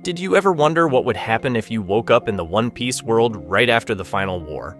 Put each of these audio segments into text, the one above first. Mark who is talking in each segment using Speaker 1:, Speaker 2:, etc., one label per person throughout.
Speaker 1: Did you ever wonder what would happen if you woke up in the One Piece world right after the final war,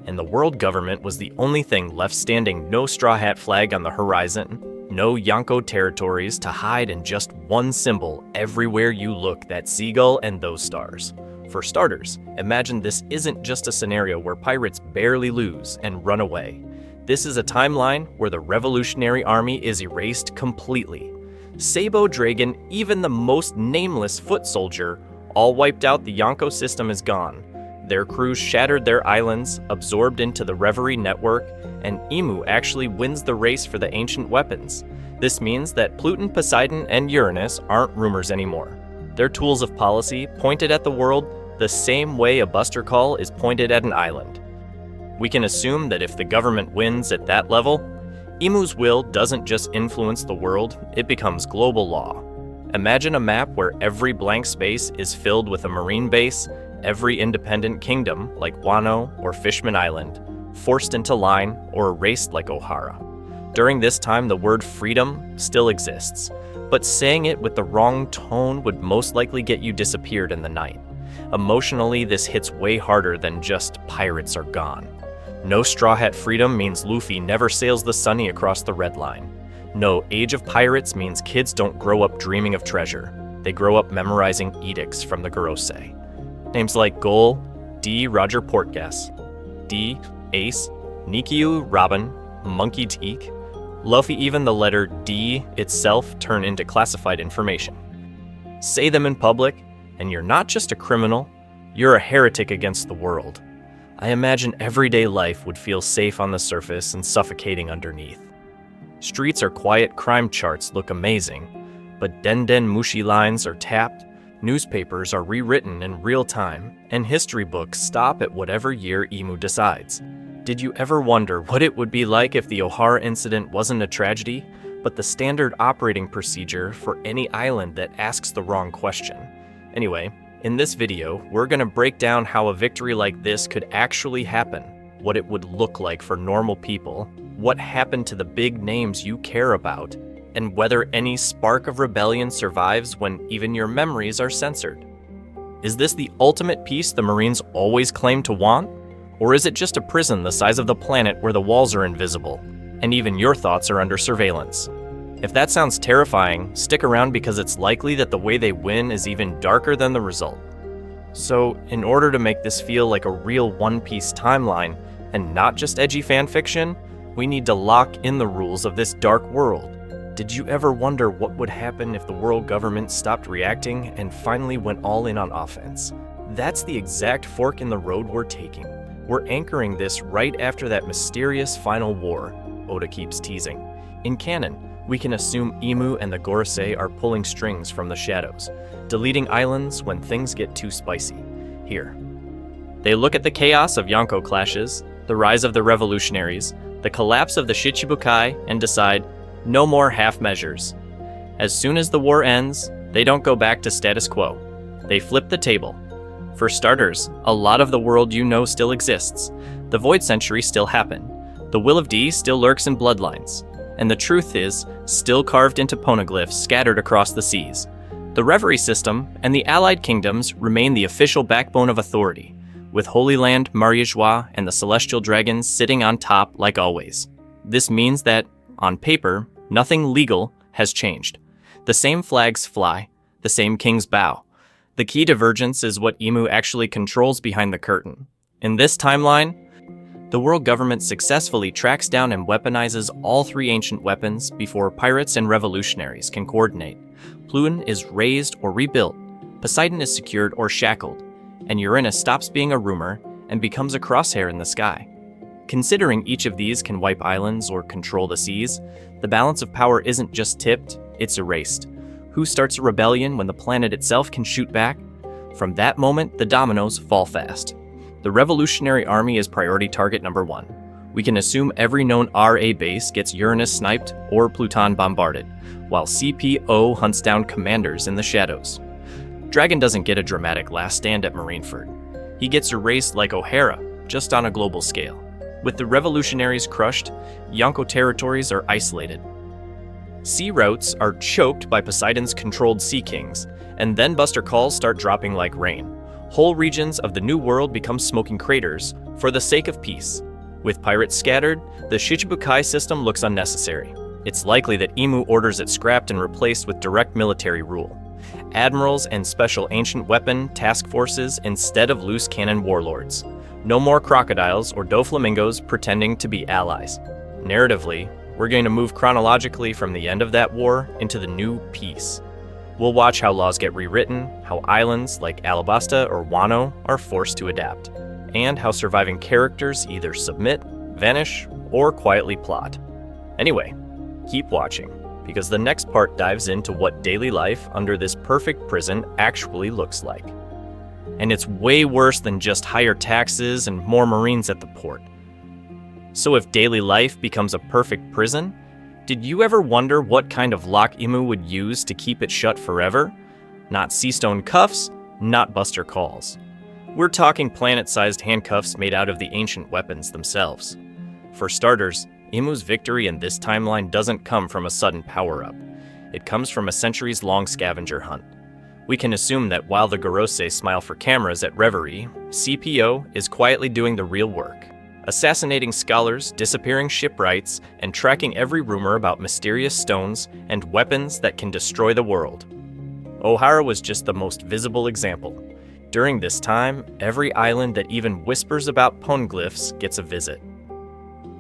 Speaker 1: and the world government was the only thing left standing, no Straw Hat flag on the horizon, no Yonko territories to hide, and just one symbol everywhere you look, that seagull and those stars? For starters, imagine this isn't just a scenario where pirates barely lose and run away. This is a timeline where the Revolutionary Army is erased completely. Sabo Dragon, even the most nameless foot soldier, all wiped out. The Yonko system is gone. Their crews shattered their islands, absorbed into the Reverie network, and Imu actually wins the race for the ancient weapons. This means that Pluton, Poseidon, and Uranus aren't rumors anymore. They're tools of policy pointed at the world the same way a buster call is pointed at an island. We can assume that if the government wins at that level, Imu's will doesn't just influence the world, it becomes global law. Imagine a map where every blank space is filled with a marine base, every independent kingdom, like Wano or Fishman Island, forced into line or erased like Ohara. During this time, the word freedom still exists, but saying it with the wrong tone would most likely get you disappeared in the night. Emotionally, this hits way harder than just pirates are gone. No Straw Hat freedom means Luffy never sails the Sunny across the Red Line. No Age of Pirates means kids don't grow up dreaming of treasure. They grow up memorizing edicts from the Gorosei. Names like Goal, D. Roger Portgas, D. Ace, Nikyu, Robin, Monkey Teak, Luffy, even the letter D itself turn into classified information. Say them in public, and you're not just a criminal, you're a heretic against the world. I imagine everyday life would feel safe on the surface and suffocating underneath. Streets are quiet, crime charts look amazing, but Den Mushi lines are tapped, newspapers are rewritten in real time, and history books stop at whatever year Imu decides. Did you ever wonder what it would be like if the Ohara incident wasn't a tragedy, but the standard operating procedure for any island that asks the wrong question? Anyway, in this video, we're going to break down how a victory like this could actually happen, what it would look like for normal people, what happened to the big names you care about, and whether any spark of rebellion survives when even your memories are censored. Is this the ultimate peace the Marines always claim to want? Or is it just a prison the size of the planet where the walls are invisible, and even your thoughts are under surveillance? If that sounds terrifying, stick around because it's likely that the way they win is even darker than the result. So, in order to make this feel like a real One Piece timeline, and not just edgy fanfiction, we need to lock in the rules of this dark world. Did you ever wonder what would happen if the world government stopped reacting and finally went all in on offense? That's the exact fork in the road we're taking. We're anchoring this right after that mysterious final war, Oda keeps teasing. In canon, we can assume Imu and the Gorosei are pulling strings from the shadows, deleting islands when things get too spicy. Here. They look at the chaos of Yonko clashes, the rise of the revolutionaries, the collapse of the Shichibukai, and decide, no more half measures. As soon as the war ends, they don't go back to status quo. They flip the table. For starters, a lot of the world you know still exists. The Void Century still happened. The Will of D still lurks in bloodlines. And the truth is, still carved into poneglyphs scattered across the seas. The Reverie system and the Allied Kingdoms remain the official backbone of authority, with Holy Land, Mariajois, and the Celestial Dragons sitting on top like always. This means that, on paper, nothing legal has changed. The same flags fly, the same kings bow. The key divergence is what Imu actually controls behind the curtain. In this timeline, the world government successfully tracks down and weaponizes all three ancient weapons before pirates and revolutionaries can coordinate. Pluton is raised or rebuilt, Poseidon is secured or shackled, and Uranus stops being a rumor and becomes a crosshair in the sky. Considering each of these can wipe islands or control the seas, the balance of power isn't just tipped, it's erased. Who starts a rebellion when the planet itself can shoot back? From that moment, the dominoes fall fast. The Revolutionary Army is priority target number 1. We can assume every known RA base gets Uranus sniped or Pluton bombarded, while CPO hunts down commanders in the shadows. Dragon doesn't get a dramatic last stand at Marineford. He gets erased like O'Hara, just on a global scale. With the revolutionaries crushed, Yonko territories are isolated. Sea routes are choked by Poseidon's controlled sea kings, and then buster calls start dropping like rain. Whole regions of the New World become smoking craters for the sake of peace. With pirates scattered, the Shichibukai system looks unnecessary. It's likely that Imu orders it scrapped and replaced with direct military rule. Admirals and special ancient weapon task forces instead of loose cannon warlords. No more crocodiles or doflamingos pretending to be allies. Narratively, we're going to move chronologically from the end of that war into the new peace. We'll watch how laws get rewritten, how islands like Alabasta or Wano are forced to adapt, and how surviving characters either submit, vanish, or quietly plot. Anyway, keep watching, because the next part dives into what daily life under this perfect prison actually looks like. And it's way worse than just higher taxes and more Marines at the port. So if daily life becomes a perfect prison, did you ever wonder what kind of lock Imu would use to keep it shut forever? Not seastone cuffs, not buster calls. We're talking planet-sized handcuffs made out of the ancient weapons themselves. For starters, Imu's victory in this timeline doesn't come from a sudden power-up. It comes from a centuries-long scavenger hunt. We can assume that while the Gorosei smile for cameras at Reverie, CPO is quietly doing the real work, assassinating scholars, disappearing shipwrights, and tracking every rumor about mysterious stones and weapons that can destroy the world. Ohara was just the most visible example. During this time, every island that even whispers about poneglyphs gets a visit,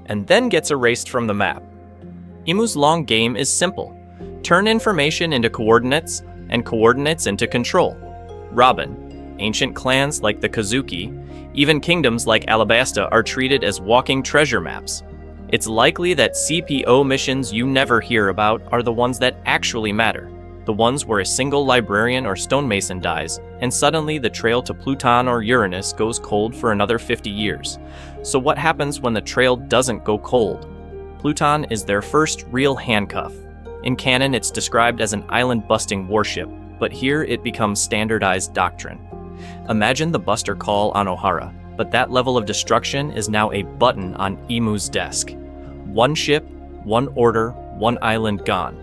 Speaker 1: and then gets erased from the map. Imu's long game is simple. Turn information into coordinates, and coordinates into control. Robin, ancient clans like the Kazuki, even kingdoms like Alabasta are treated as walking treasure maps. It's likely that CPO missions you never hear about are the ones that actually matter. The ones where a single librarian or stonemason dies, and suddenly the trail to Pluton or Uranus goes cold for another 50 years. So what happens when the trail doesn't go cold? Pluton is their first real handcuff. In canon, it's described as an island-busting warship, but here it becomes standardized doctrine. Imagine the buster call on Ohara, but that level of destruction is now a button on Imu's desk. One ship, one order, one island gone.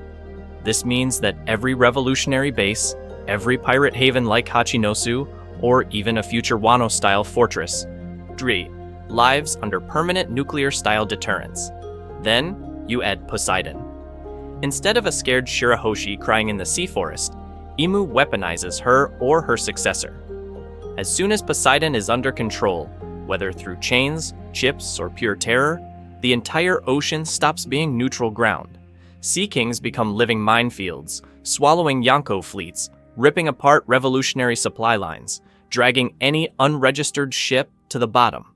Speaker 1: This means that every revolutionary base, every pirate haven like Hachinosu, or even a future Wano-style fortress, lives under permanent nuclear-style deterrence. Then, you add Poseidon. Instead of a scared Shirahoshi crying in the sea forest, Imu weaponizes her or her successor. As soon as Poseidon is under control, whether through chains, chips, or pure terror, the entire ocean stops being neutral ground. Sea kings become living minefields, swallowing Yonko fleets, ripping apart revolutionary supply lines, dragging any unregistered ship to the bottom.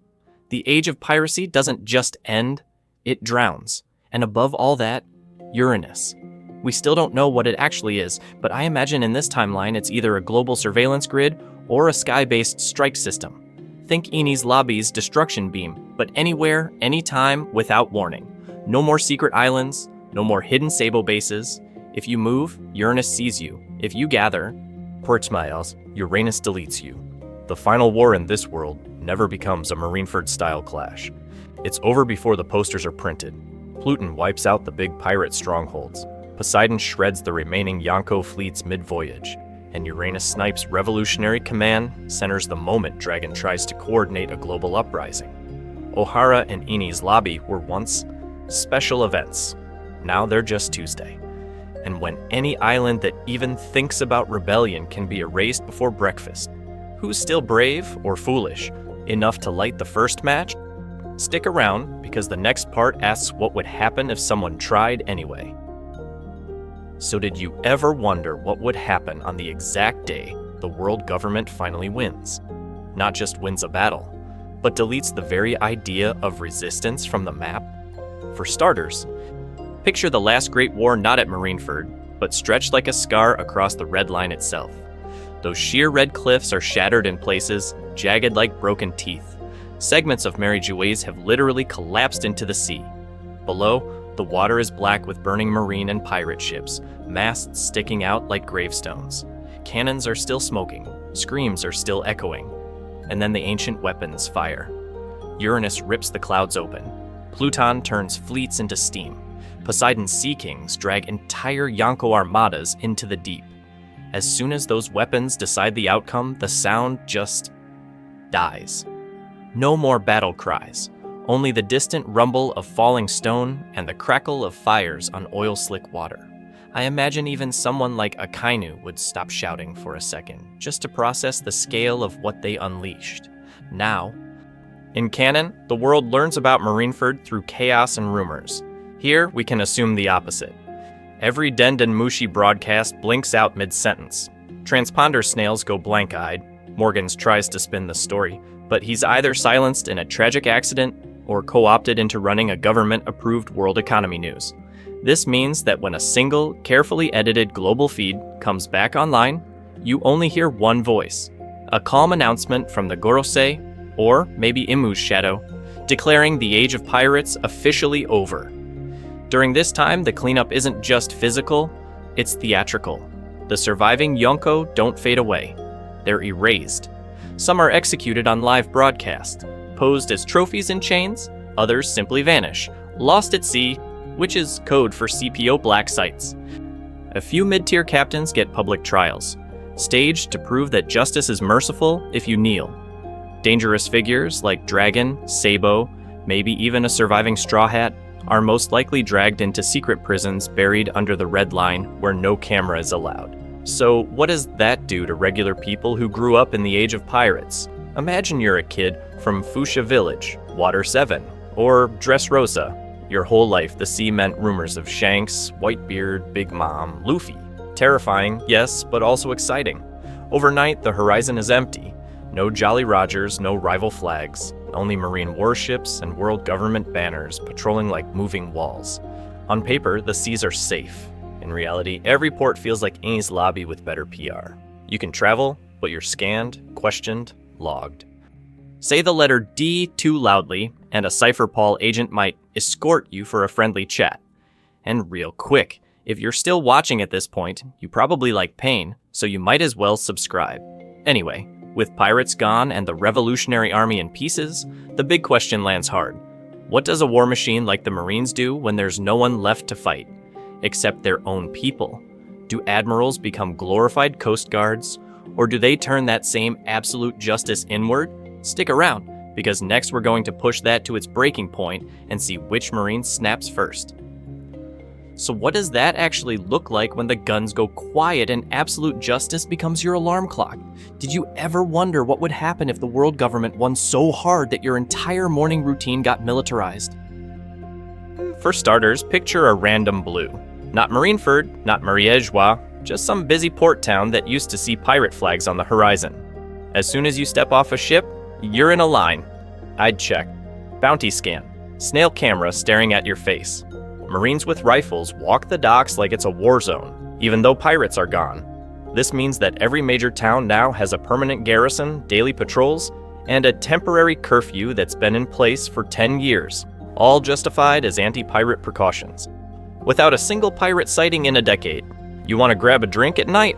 Speaker 1: The age of piracy doesn't just end, it drowns. And above all that, Uranus. We still don't know what it actually is, but I imagine in this timeline it's either a global surveillance grid or a sky-based strike system. Think Eni's Lobby's destruction beam, but anywhere, anytime, without warning. No more secret islands, no more hidden Sabo bases. If you move, Uranus sees you. If you gather, Portsmiles, Uranus deletes you. The final war in this world never becomes a Marineford-style clash. It's over before the posters are printed. Pluton wipes out the big pirate strongholds. Poseidon shreds the remaining Yonko fleets mid-voyage. And Uranus snipes Revolutionary Command centers the moment Dragon tries to coordinate a global uprising. Ohara and Eni's Lobby were once special events. Now they're just Tuesday. And when any island that even thinks about rebellion can be erased before breakfast, who's still brave or foolish enough to light the first match? Stick around, because the next part asks what would happen if someone tried anyway. So did you ever wonder what would happen on the exact day the world government finally wins? Not just wins a battle, but deletes the very idea of resistance from the map? For starters, picture the last Great War not at Marineford, but stretched like a scar across the Red Line itself. Those sheer red cliffs are shattered in places, jagged like broken teeth. Segments of Mary Jouets have literally collapsed into the sea. Below, the water is black with burning marine and pirate ships, masts sticking out like gravestones. Cannons are still smoking, screams are still echoing, and then the ancient weapons fire. Uranus rips the clouds open. Pluton turns fleets into steam. Poseidon's sea kings drag entire Yonko armadas into the deep. As soon as those weapons decide the outcome, the sound just dies. No more battle cries, only the distant rumble of falling stone and the crackle of fires on oil-slick water. I imagine even someone like Akainu would stop shouting for a second, just to process the scale of what they unleashed. Now, in canon, the world learns about Marineford through chaos and rumors. Here, we can assume the opposite. Every Denden Mushi broadcast blinks out mid-sentence. Transponder snails go blank-eyed. Morgans tries to spin the story, but he's either silenced in a tragic accident or co-opted into running a government-approved world economy news. This means that when a single, carefully edited global feed comes back online, you only hear one voice, a calm announcement from the Gorosei, or maybe Imu's shadow, declaring the Age of Pirates officially over. During this time, the cleanup isn't just physical, it's theatrical. The surviving Yonko don't fade away. They're erased. Some are executed on live broadcast, posed as trophies in chains, others simply vanish, lost at sea, which is code for CPO black sites. A few mid-tier captains get public trials, staged to prove that justice is merciful if you kneel. Dangerous figures like Dragon, Sabo, maybe even a surviving Straw Hat, are most likely dragged into secret prisons buried under the Red Line where no camera is allowed. So what does that do to regular people who grew up in the Age of Pirates? Imagine you're a kid from Fuchsia Village, Water 7, or Dressrosa. Your whole life the sea meant rumors of Shanks, Whitebeard, Big Mom, Luffy. Terrifying, yes, but also exciting. Overnight, the horizon is empty. No Jolly Rogers, no rival flags. Only marine warships and world government banners patrolling like moving walls. On paper, the seas are safe. In reality, every port feels like Eni's lobby with better PR. You can travel, but you're scanned, questioned, logged. Say the letter D too loudly, and a Cypher Paul agent might escort you for a friendly chat. And real quick, if you're still watching at this point, you probably like pain, so you might as well subscribe. Anyway, with pirates gone and the Revolutionary Army in pieces, the big question lands hard. What does a war machine like the Marines do when there's no one left to fight? Except their own people? Do admirals become glorified coast guards? Or do they turn that same absolute justice inward? Stick around, because next we're going to push that to its breaking point and see which Marine snaps first. So what does that actually look like when the guns go quiet and absolute justice becomes your alarm clock? Did you ever wonder what would happen if the world government won so hard that your entire morning routine got militarized? For starters, picture a random blue. Not Marineford, not Mariejois, just some busy port town that used to see pirate flags on the horizon. As soon as you step off a ship, you're in a line. I'd check. Bounty scan. Snail camera staring at your face. Marines with rifles walk the docks like it's a war zone, even though pirates are gone. This means that every major town now has a permanent garrison, daily patrols, and a temporary curfew that's been in place for 10 years, all justified as anti-pirate precautions. Without a single pirate sighting in a decade. You want to grab a drink at night?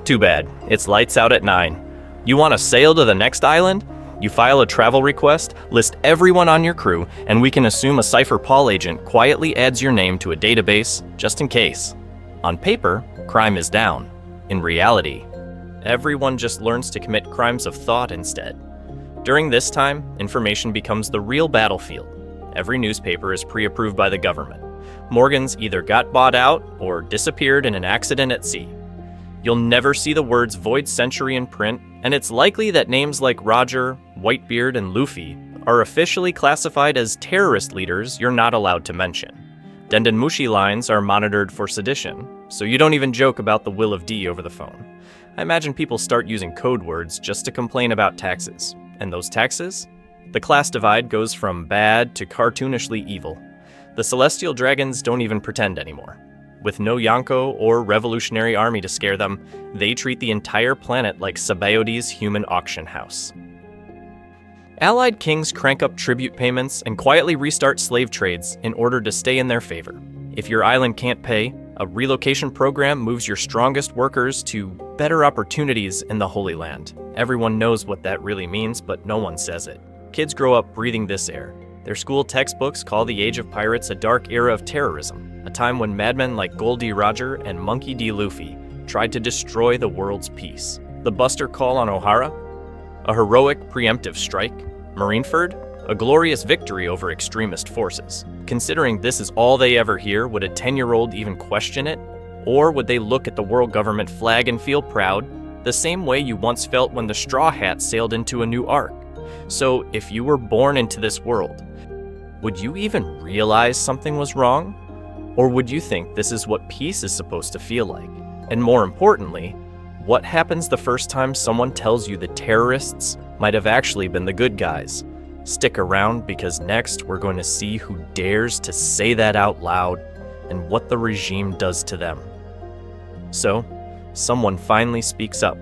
Speaker 1: Too bad, it's lights out at 9. You want to sail to the next island? You file a travel request, list everyone on your crew, and we can assume a Cypher Paul agent quietly adds your name to a database, just in case. On paper, crime is down. In reality, everyone just learns to commit crimes of thought instead. During this time, information becomes the real battlefield. Every newspaper is pre-approved by the government. Morgans either got bought out or disappeared in an accident at sea. You'll never see the words Void Century in print, and it's likely that names like Roger, Whitebeard, and Luffy are officially classified as terrorist leaders you're not allowed to mention. Denden Mushi lines are monitored for sedition, so you don't even joke about the will of D over the phone. I imagine people start using code words just to complain about taxes. And those taxes? The class divide goes from bad to cartoonishly evil. The Celestial Dragons don't even pretend anymore. With no Yonko or Revolutionary Army to scare them, they treat the entire planet like Sabaodi's human auction house. Allied kings crank up tribute payments and quietly restart slave trades in order to stay in their favor. If your island can't pay, a relocation program moves your strongest workers to better opportunities in the Holy Land. Everyone knows what that really means, but no one says it. Kids grow up breathing this air. Their school textbooks call the Age of Pirates a dark era of terrorism. a time when madmen like Goldie Roger and Monkey D. Luffy tried to destroy the world's peace. The Buster Call on O'Hara? A heroic preemptive strike? Marineford? A glorious victory over extremist forces. Considering this is all they ever hear, would a 10-year-old even question it? Or would they look at the world government flag and feel proud, the same way you once felt when the Straw Hats sailed into a new ark? So, if you were born into this world, would you even realize something was wrong? Or would you think this is what peace is supposed to feel like? And more importantly, what happens the first time someone tells you the terrorists might have actually been the good guys? Stick around, because next we're going to see who dares to say that out loud and what the regime does to them. So, someone finally speaks up.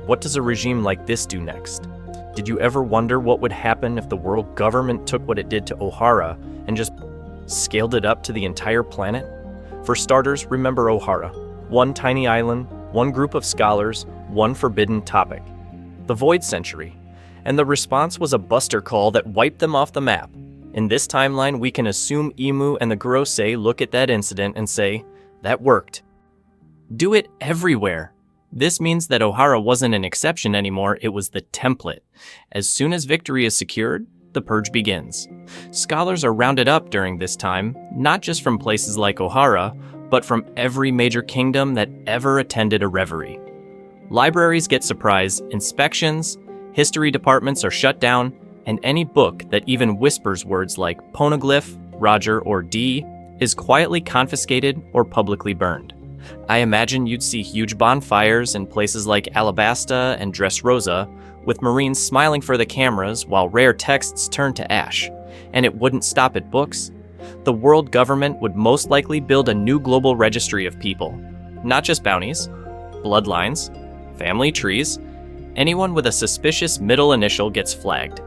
Speaker 1: What does a regime like this do next? Did you ever wonder what would happen if the world government took what it did to O'Hara and just scaled it up to the entire planet? For starters, remember O'Hara. One tiny island, one group of scholars, one forbidden topic. The Void Century. And the response was a Buster Call that wiped them off the map. In this timeline, we can assume Imu and the Gorosei look at that incident and say, that worked. Do it everywhere. This means that O'Hara wasn't an exception anymore, it was the template. As soon as victory is secured, the purge begins. Scholars are rounded up during this time, not just from places like O'Hara, but from every major kingdom that ever attended a reverie. Libraries get surprise inspections, history departments are shut down, and any book that even whispers words like Poneglyph, Roger, or D is quietly confiscated or publicly burned. I imagine you'd see huge bonfires in places like Alabasta and Dressrosa, with Marines smiling for the cameras while rare texts turn to ash. And it wouldn't stop at books. The world government would most likely build a new global registry of people. Not just bounties, bloodlines, family trees. Anyone with a suspicious middle initial gets flagged.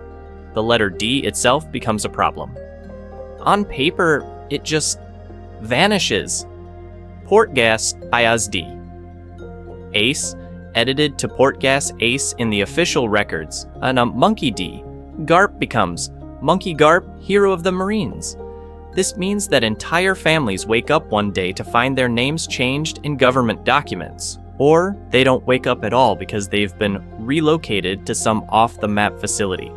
Speaker 1: The letter D itself becomes a problem. On paper, it just vanishes. Portgas Ayaz D. Ace, edited to Portgas Ace in the official records, and a Monkey D. Garp becomes Monkey Garp, Hero of the Marines. This means that entire families wake up one day to find their names changed in government documents. Or they don't wake up at all because they've been relocated to some off-the-map facility.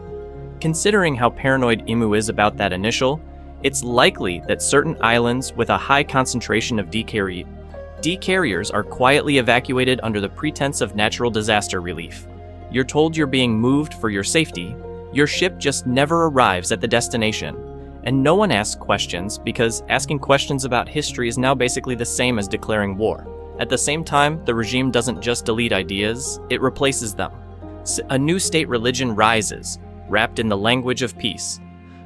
Speaker 1: Considering how paranoid Imu is about that initial, it's likely that certain islands with a high concentration of D carriers are quietly evacuated under the pretense of natural disaster relief. You're told you're being moved for your safety, your ship just never arrives at the destination, and no one asks questions because asking questions about history is now basically the same as declaring war. At the same time, the regime doesn't just delete ideas, it replaces them. A new state religion rises, wrapped in the language of peace.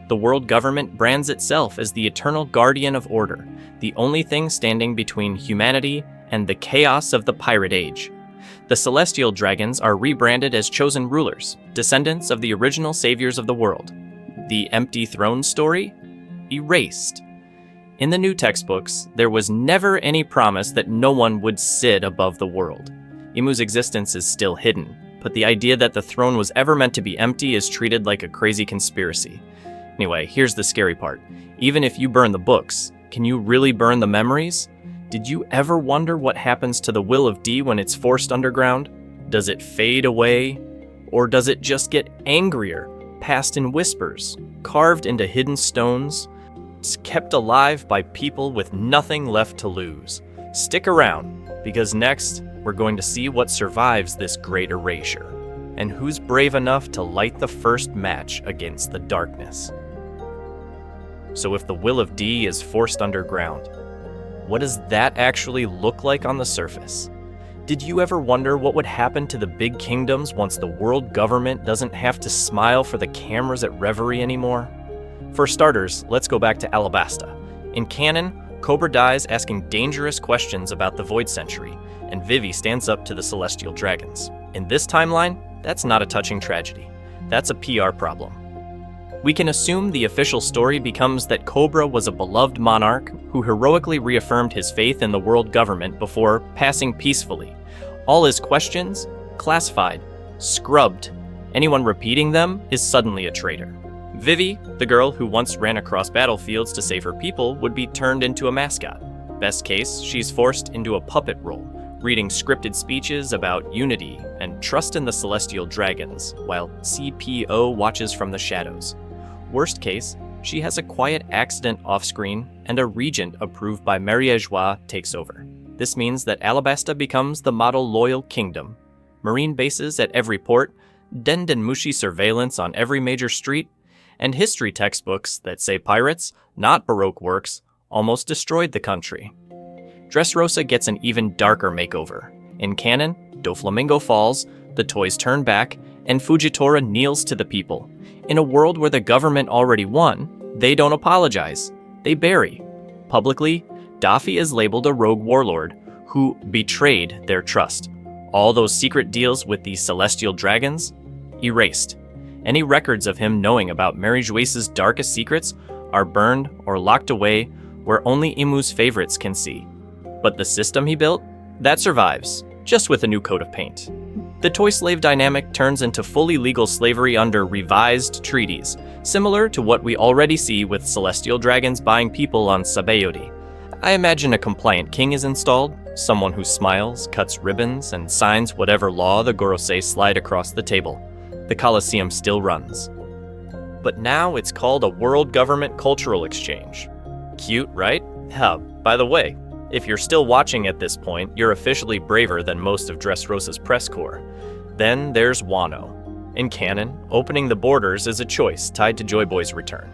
Speaker 1: The world government brands itself as the eternal guardian of order, the only thing standing between humanity and the chaos of the pirate age. The celestial dragons are rebranded as chosen rulers, descendants of the original saviors of the world. The empty throne story? Erased. In the new textbooks, there was never any promise that no one would sit above the world. Imu's existence is still hidden, but the idea that the throne was ever meant to be empty is treated like a crazy conspiracy. Anyway, here's the scary part. Even if you burn the books, can you really burn the memories? Did you ever wonder what happens to the will of D when it's forced underground? Does it fade away? Or does it just get angrier, passed in whispers, carved into hidden stones? It's kept alive by people with nothing left to lose. Stick around, because next, we're going to see what survives this great erasure, and who's brave enough to light the first match against the darkness. So if the will of D is forced underground, what does that actually look like on the surface? Did you ever wonder what would happen to the big kingdoms once the world government doesn't have to smile for the cameras at Reverie anymore? For starters, let's go back to Alabasta. In canon, Cobra dies asking dangerous questions about the Void Century, and Vivi stands up to the Celestial Dragons. In this timeline, that's not a touching tragedy. That's a PR problem. We can assume the official story becomes that Cobra was a beloved monarch who heroically reaffirmed his faith in the world government before passing peacefully. All his questions, classified, scrubbed. Anyone repeating them is suddenly a traitor. Vivi, the girl who once ran across battlefields to save her people, would be turned into a mascot. Best case, she's forced into a puppet role, reading scripted speeches about unity and trust in the celestial dragons, while CPO watches from the shadows. Worst case, she has a quiet accident off-screen, and a regent approved by Mariejois takes over. This means that Alabasta becomes the model loyal kingdom. Marine bases at every port, Dendenmushi surveillance on every major street, and history textbooks that say pirates, not Baroque works, almost destroyed the country. Dressrosa gets an even darker makeover. In canon, Doflamingo falls, the toys turn back, and Fujitora kneels to the people. In a world where the government already won, they don't apologize. They bury. Publicly, Daffy is labeled a rogue warlord who betrayed their trust. All those secret deals with the celestial dragons? Erased. Any records of him knowing about Mary Jouis's darkest secrets are burned or locked away where only Imu's favorites can see. But the system he built? That survives, just with a new coat of paint. The toy-slave dynamic turns into fully legal slavery under revised treaties, similar to what we already see with celestial dragons buying people on Sabayori. I imagine a compliant king is installed, someone who smiles, cuts ribbons, and signs whatever law the Gorosei slide across the table. The Colosseum still runs. But now it's called a World Government Cultural Exchange. Cute, right? By the way, if you're still watching at this point, you're officially braver than most of Dressrosa's press corps. Then there's Wano. In canon, opening the borders is a choice tied to Joy Boy's return.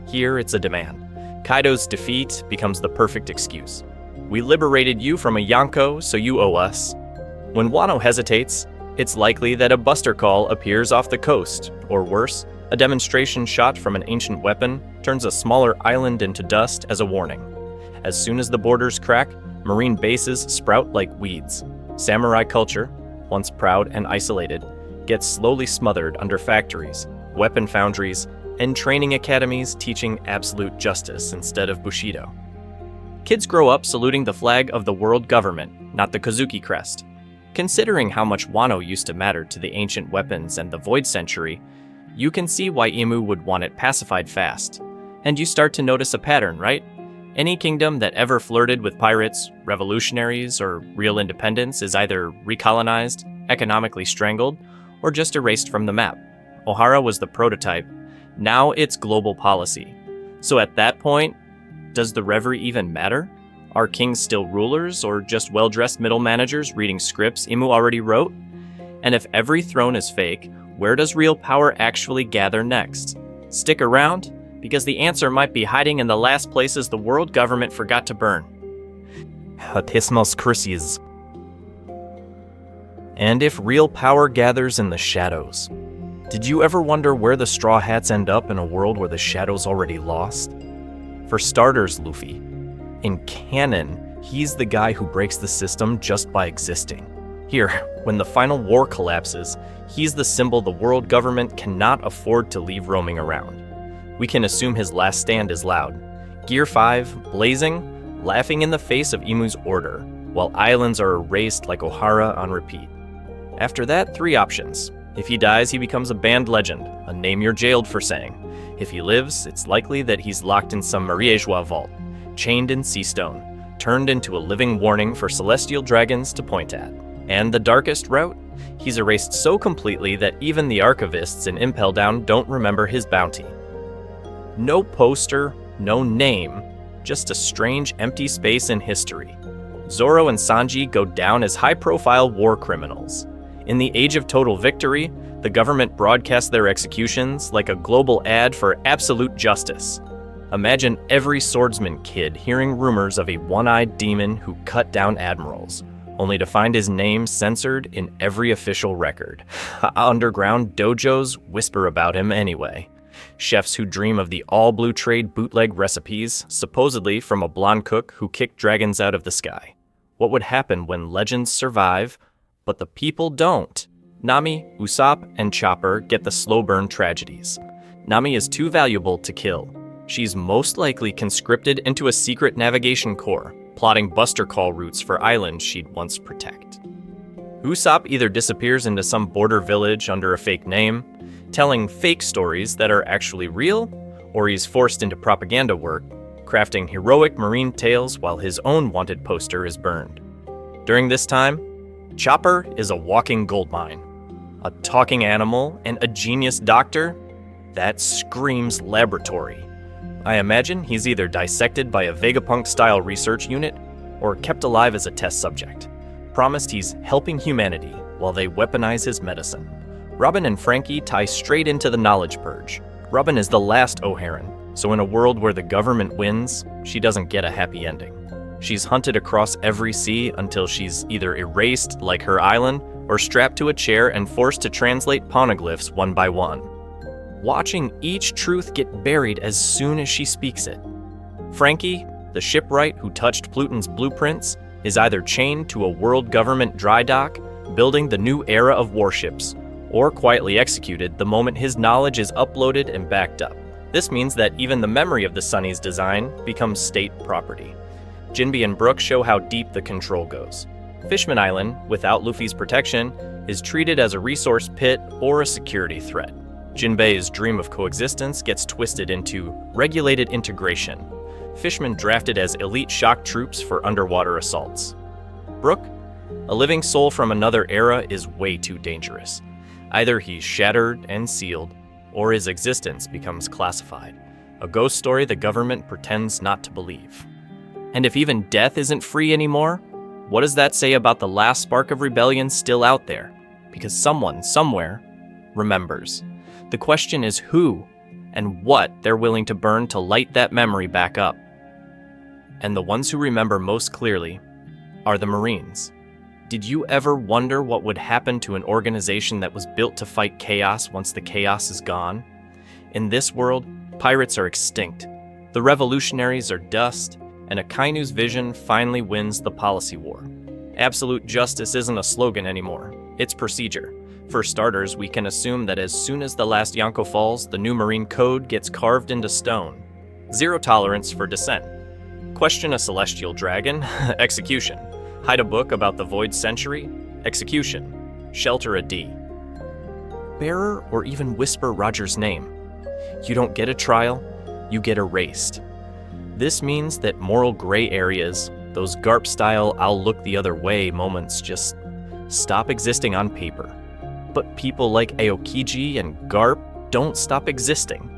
Speaker 1: Here it's a demand. Kaido's defeat becomes the perfect excuse. We liberated you from a Yonko, so you owe us. When Wano hesitates, it's likely that a buster call appears off the coast, or worse, a demonstration shot from an ancient weapon turns a smaller island into dust as a warning. As soon as the borders crack, marine bases sprout like weeds. Samurai culture, once proud and isolated, gets slowly smothered under factories, weapon foundries, and training academies teaching absolute justice instead of Bushido. Kids grow up saluting the flag of the world government, not the Kozuki crest. Considering how much Wano used to matter to the ancient weapons and the Void Century, you can see why Imu would want it pacified fast. And you start to notice a pattern, right? Any kingdom that ever flirted with pirates, revolutionaries, or real independence is either recolonized, economically strangled, or just erased from the map. Ohara was the prototype. Now it's global policy. So at that point, does the reverie even matter? Are kings still rulers, or just well-dressed middle managers reading scripts Imu already wrote? And if every throne is fake, where does real power actually gather next? Stick around, because the answer might be hiding in the last places the world government forgot to burn. Hatismos Chryses. And if real power gathers in the shadows? Did you ever wonder where the Straw Hats end up in a world where the Shadow's already lost? For starters, Luffy. In canon, he's the guy who breaks the system just by existing. Here, when the final war collapses, he's the symbol the world government cannot afford to leave roaming around. We can assume his last stand is loud. Gear 5, blazing, laughing in the face of Imu's order, while islands are erased like Ohara on repeat. After that, 3 options. If he dies, he becomes a banned legend, a name you're jailed for saying. If he lives, it's likely that he's locked in some Mariejois vault, chained in sea stone, turned into a living warning for celestial dragons to point at. And the darkest route? He's erased so completely that even the archivists in Impel Down don't remember his bounty. No poster, no name, just a strange empty space in history. Zoro and Sanji go down as high-profile war criminals. In the age of total victory, the government broadcasts their executions like a global ad for absolute justice. Imagine every swordsman kid hearing rumors of a one-eyed demon who cut down admirals, only to find his name censored in every official record. Underground dojos whisper about him anyway. Chefs who dream of the all-blue trade bootleg recipes, supposedly from a blonde cook who kicked dragons out of the sky. What would happen when legends survive, but the people don't? Nami, Usopp, and Chopper get the slow burn tragedies. Nami is too valuable to kill. She's most likely conscripted into a secret navigation corps, plotting buster call routes for islands she'd once protect. Usopp either disappears into some border village under a fake name, telling fake stories that are actually real, or he's forced into propaganda work, crafting heroic Marine tales while his own wanted poster is burned. During this time, Chopper is a walking goldmine, a talking animal, and a genius doctor that screams laboratory. I imagine he's either dissected by a Vegapunk-style research unit or kept alive as a test subject, promised he's helping humanity while they weaponize his medicine. Robin and Frankie tie straight into the knowledge purge. Robin is the last O'Haran, so in a world where the government wins, she doesn't get a happy ending. She's hunted across every sea until she's either erased like her island or strapped to a chair and forced to translate poneglyphs one by one, watching each truth get buried as soon as she speaks it. Frankie, the shipwright who touched Pluton's blueprints, is either chained to a world government dry dock, building the new era of warships, or quietly executed the moment his knowledge is uploaded and backed up. This means that even the memory of the Sunny's design becomes state property. Jinbei and Brook show how deep the control goes. Fishman Island, without Luffy's protection, is treated as a resource pit or a security threat. Jinbei's dream of coexistence gets twisted into regulated integration. Fishman drafted as elite shock troops for underwater assaults. Brook, a living soul from another era, is way too dangerous. Either he's shattered and sealed, or his existence becomes classified, a ghost story the government pretends not to believe. And if even death isn't free anymore, what does that say about the last spark of rebellion still out there? Because someone, somewhere, remembers. The question is who and what they're willing to burn to light that memory back up. And the ones who remember most clearly are the Marines. Did you ever wonder what would happen to an organization that was built to fight chaos once the chaos is gone? In this world, pirates are extinct. The revolutionaries are dust, and Akainu's vision finally wins the policy war. Absolute justice isn't a slogan anymore, it's procedure. For starters, we can assume that as soon as the last Yonko falls, the new Marine Code gets carved into stone. Zero tolerance for dissent. Question a celestial dragon? Execution. Hide a book about the Void Century? Execution. Shelter a D. Bearer or even whisper Roger's name. You don't get a trial, you get erased. This means that moral gray areas, those GARP-style I'll look the other way moments, just stop existing on paper. But people like Aokiji and Garp don't stop existing.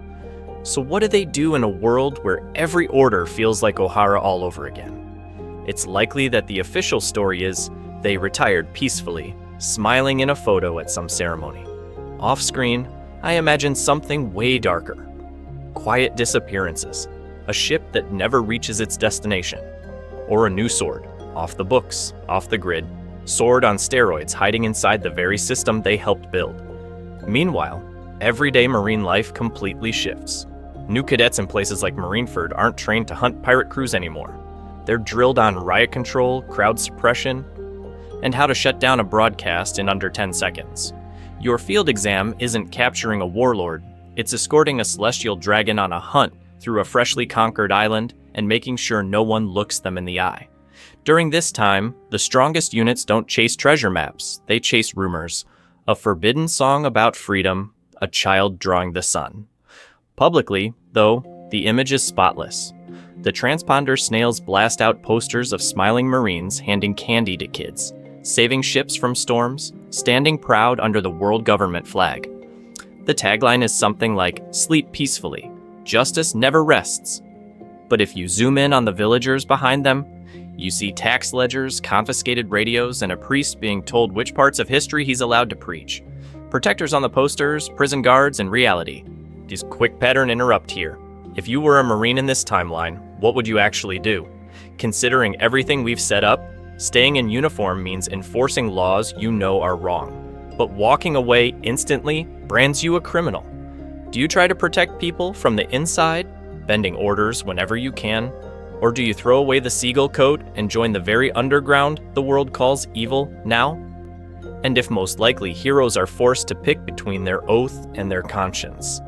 Speaker 1: So what do they do in a world where every order feels like Ohara all over again? It's likely that the official story is they retired peacefully, smiling in a photo at some ceremony. Off-screen, I imagine something way darker. Quiet disappearances, a ship that never reaches its destination, or a new sword, off the books, off the grid, sword on steroids hiding inside the very system they helped build. Meanwhile, everyday Marine life completely shifts. New cadets in places like Marineford aren't trained to hunt pirate crews anymore. They're drilled on riot control, crowd suppression, and how to shut down a broadcast in under 10 seconds. Your field exam isn't capturing a warlord, it's escorting a celestial dragon on a hunt through a freshly conquered island and making sure no one looks them in the eye. During this time, the strongest units don't chase treasure maps, they chase rumors. A forbidden song about freedom, a child drawing the sun. Publicly, though, the image is spotless. The transponder snails blast out posters of smiling Marines handing candy to kids, saving ships from storms, standing proud under the world government flag. The tagline is something like, "Sleep peacefully, justice never rests." But if you zoom in on the villagers behind them, you see tax ledgers, confiscated radios, and a priest being told which parts of history he's allowed to preach. Protectors on the posters, prison guards, and reality. Just quick pattern interrupt here. If you were a Marine in this timeline, what would you actually do? Considering everything we've set up, staying in uniform means enforcing laws you know are wrong. But walking away instantly brands you a criminal. Do you try to protect people from the inside, bending orders whenever you can? Or do you throw away the seagull coat and join the very underground the world calls evil now? And if most likely heroes are forced to pick between their oath and their conscience,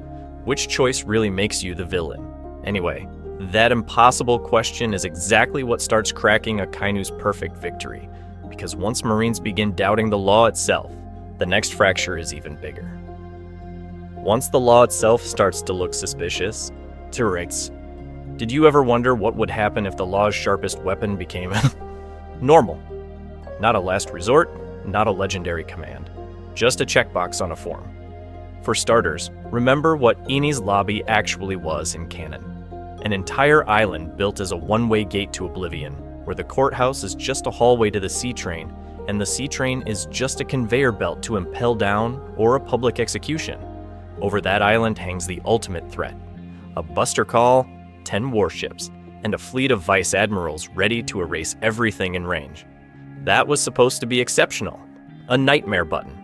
Speaker 1: which choice really makes you the villain? Anyway, that impossible question is exactly what starts cracking Akainu's perfect victory, because once Marines begin doubting the law itself, the next fracture is even bigger. Once the law itself starts to look suspicious, T-Rex, did you ever wonder what would happen if the law's sharpest weapon became normal? Not a last resort, not a legendary command, just a checkbox on a form. For starters, remember what Eni's Lobby actually was in canon. An entire island built as a one-way gate to oblivion, where the courthouse is just a hallway to the sea train, and the sea train is just a conveyor belt to impel down or a public execution. Over that island hangs the ultimate threat: a buster call, 10 warships, and a fleet of vice admirals ready to erase everything in range. That was supposed to be exceptional, a nightmare button.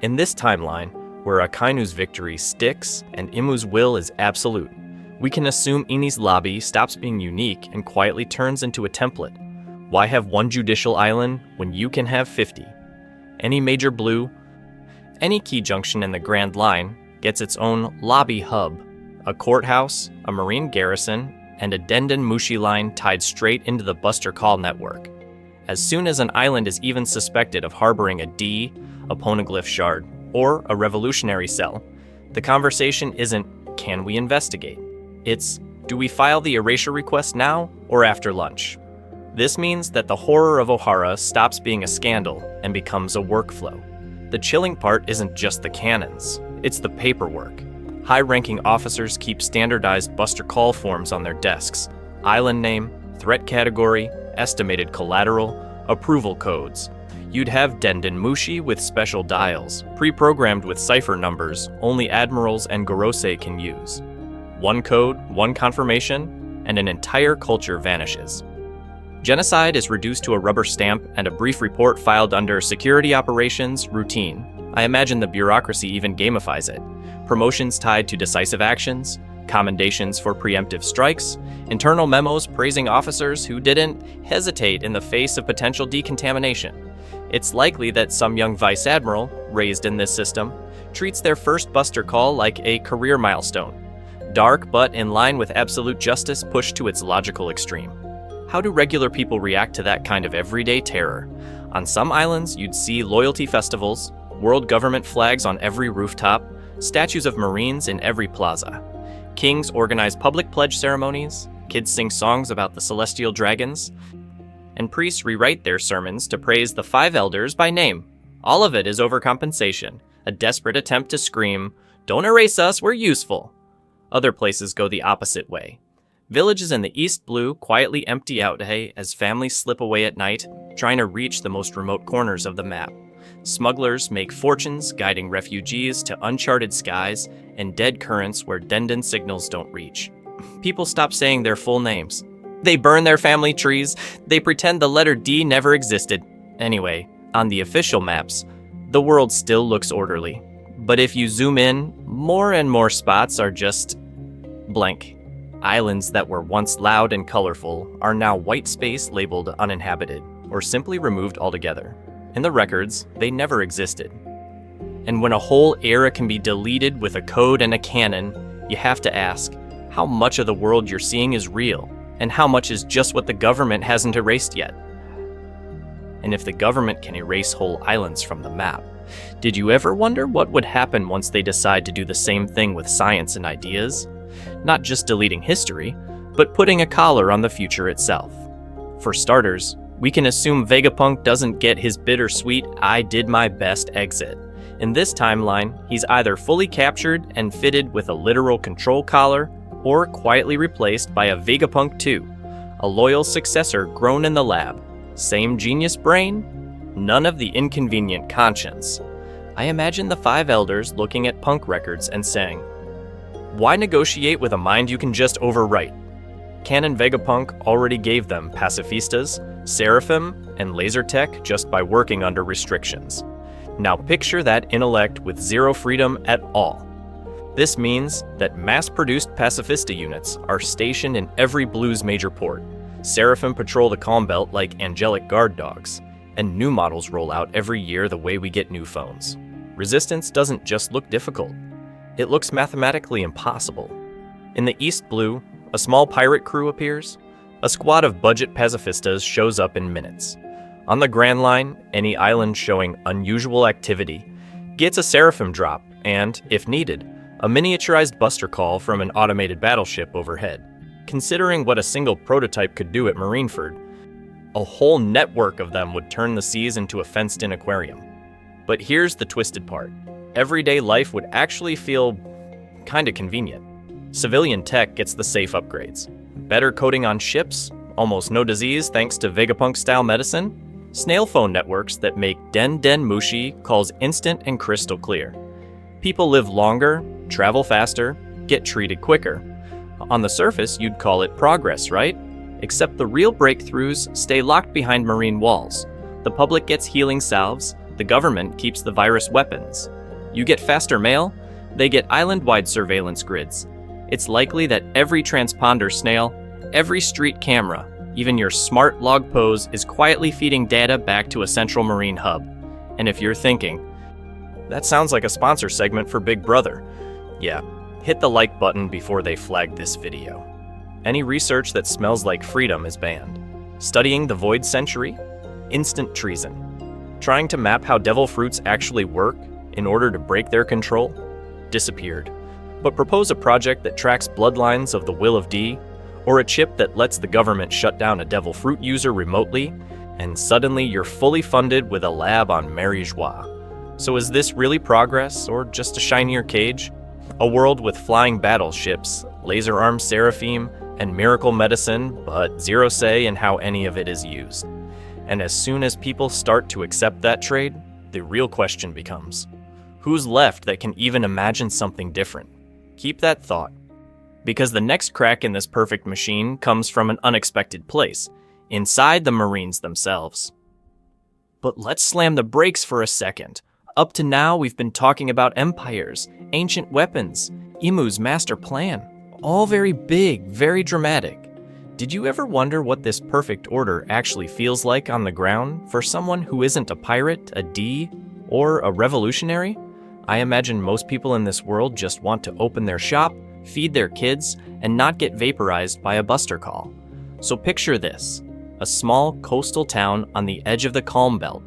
Speaker 1: In this timeline, where Akainu's victory sticks and Imu's will is absolute, we can assume Eni's Lobby stops being unique and quietly turns into a template. Why have one judicial island when you can have 50? Any major blue, any key junction in the Grand Line gets its own lobby hub, a courthouse, a marine garrison, and a Denden Mushi line tied straight into the Buster Call network. As soon as an island is even suspected of harboring a D, a poneglyph shard, or a revolutionary cell, the conversation isn't, can we investigate? It's, do we file the erasure request now or after lunch? This means that the horror of Ohara stops being a scandal and becomes a workflow. The chilling part isn't just the cannons, it's the paperwork. High-ranking officers keep standardized Buster Call forms on their desks: island name, threat category, estimated collateral, approval codes. You'd have Denden Mushi with special dials, pre-programmed with cipher numbers only admirals and Gorosei can use. One code, one confirmation, and an entire culture vanishes. Genocide is reduced to a rubber stamp and a brief report filed under Security Operations Routine. I imagine the bureaucracy even gamifies it. Promotions tied to decisive actions, commendations for preemptive strikes, internal memos praising officers who didn't hesitate in the face of potential decontamination. It's likely that some young vice admiral, raised in this system, treats their first Buster Call like a career milestone. Dark, but in line with absolute justice pushed to its logical extreme. How do regular people react to that kind of everyday terror? On some islands, you'd see loyalty festivals, world government flags on every rooftop, statues of Marines in every plaza. Kings organize public pledge ceremonies, kids sing songs about the celestial dragons, and priests rewrite their sermons to praise the 5 elders by name. All of it is overcompensation, a desperate attempt to scream, "Don't erase us, we're useful." Other places go the opposite way. Villages in the East Blue quietly empty out as families slip away at night, trying to reach the most remote corners of the map. Smugglers make fortunes guiding refugees to uncharted skies and dead currents where Denden signals don't reach. People stop saying their full names. They burn their family trees. They pretend the letter D never existed. Anyway, on the official maps, the world still looks orderly. But if you zoom in, more and more spots are just blank. Islands that were once loud and colorful are now white space labeled uninhabited, or simply removed altogether. In the records, they never existed. And when a whole era can be deleted with a code and a canon, you have to ask, how much of the world you're seeing is real, and how much is just what the government hasn't erased yet? And if the government can erase whole islands from the map, did you ever wonder what would happen once they decide to do the same thing with science and ideas? Not just deleting history, but putting a collar on the future itself. For starters, we can assume Vegapunk doesn't get his bittersweet "I did my best" exit. In this timeline, he's either fully captured and fitted with a literal control collar, or quietly replaced by a Vegapunk 2, a loyal successor grown in the lab. Same genius brain, none of the inconvenient conscience. I imagine the 5 elders looking at Punk records and saying, why negotiate with a mind you can just overwrite? Canon Vegapunk already gave them pacifistas, seraphim, and laser tech just by working under restrictions. Now picture that intellect with zero freedom at all. This means that mass-produced pacifista units are stationed in every Blues major port. Seraphim patrol the Calm Belt like angelic guard dogs, and new models roll out every year the way we get new phones. Resistance doesn't just look difficult. It looks mathematically impossible. In the East Blue, a small pirate crew appears. A squad of budget pacifistas shows up in minutes. On the Grand Line, any island showing unusual activity gets a Seraphim drop and, if needed, A miniaturized buster call from an automated battleship overhead. Considering what a single prototype could do at Marineford, a whole network of them would turn the seas into a fenced-in aquarium. But here's the twisted part. Everyday life would actually feel kinda convenient. Civilian tech gets the safe upgrades. Better coating on ships, almost no disease thanks to Vegapunk-style medicine, snail phone networks that make Den Den Mushi calls instant and crystal clear. People live longer, travel faster, get treated quicker. On the surface, you'd call it progress, right? Except the real breakthroughs stay locked behind marine walls. The public gets healing salves, the government keeps the virus weapons. You get faster mail, they get island-wide surveillance grids. It's likely that every transponder snail, every street camera, even your smart log pose is quietly feeding data back to a central marine hub. And if you're thinking, that sounds like a sponsor segment for Big Brother, yeah, hit the like button before they flag this video. Any research that smells like freedom is banned. Studying the Void Century? Instant treason. Trying to map how devil fruits actually work in order to break their control? Disappeared. But propose a project that tracks bloodlines of the Will of D, or a chip that lets the government shut down a devil fruit user remotely, and suddenly you're fully funded with a lab on Mary Joie. So is this really progress, or just a shinier cage? A world with flying battleships, laser-armed seraphim, and miracle medicine, but zero say in how any of it is used. And as soon as people start to accept that trade, the real question becomes, who's left that can even imagine something different? Keep that thought, because the next crack in this perfect machine comes from an unexpected place, inside the Marines themselves. But let's slam the brakes for a second. Up to now, we've been talking about empires, ancient weapons, Imu's master plan. All very big, very dramatic. Did you ever wonder what this perfect order actually feels like on the ground for someone who isn't a pirate, a D, or a revolutionary? I imagine most people in this world just want to open their shop, feed their kids, and not get vaporized by a buster call. So picture this, a small coastal town on the edge of the Calm Belt.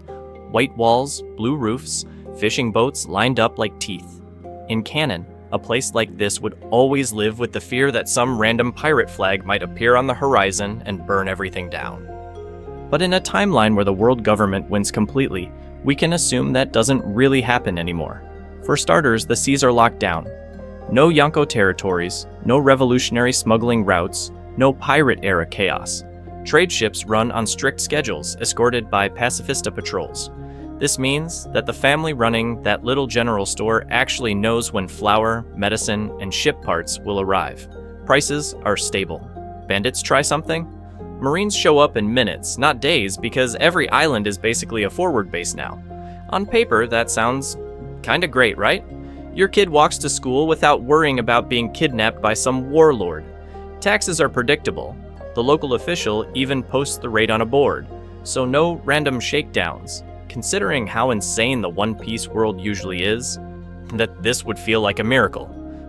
Speaker 1: White walls, blue roofs, fishing boats lined up like teeth. In canon, a place like this would always live with the fear that some random pirate flag might appear on the horizon and burn everything down. But in a timeline where the world government wins completely, we can assume that doesn't really happen anymore. For starters, the seas are locked down. No Yonko territories, no revolutionary smuggling routes, no pirate-era chaos. Trade ships run on strict schedules, escorted by pacifista patrols. This means that the family running that little general store actually knows when flour, medicine, and ship parts will arrive. Prices are stable. Bandits try something? Marines show up in minutes, not days, because every island is basically a forward base now. On paper, that sounds kinda great, right? Your kid walks to school without worrying about being kidnapped by some warlord. Taxes are predictable. The local official even posts the rate on a board, so no random shakedowns. Considering how insane the one-piece world usually is, that this would feel like a miracle.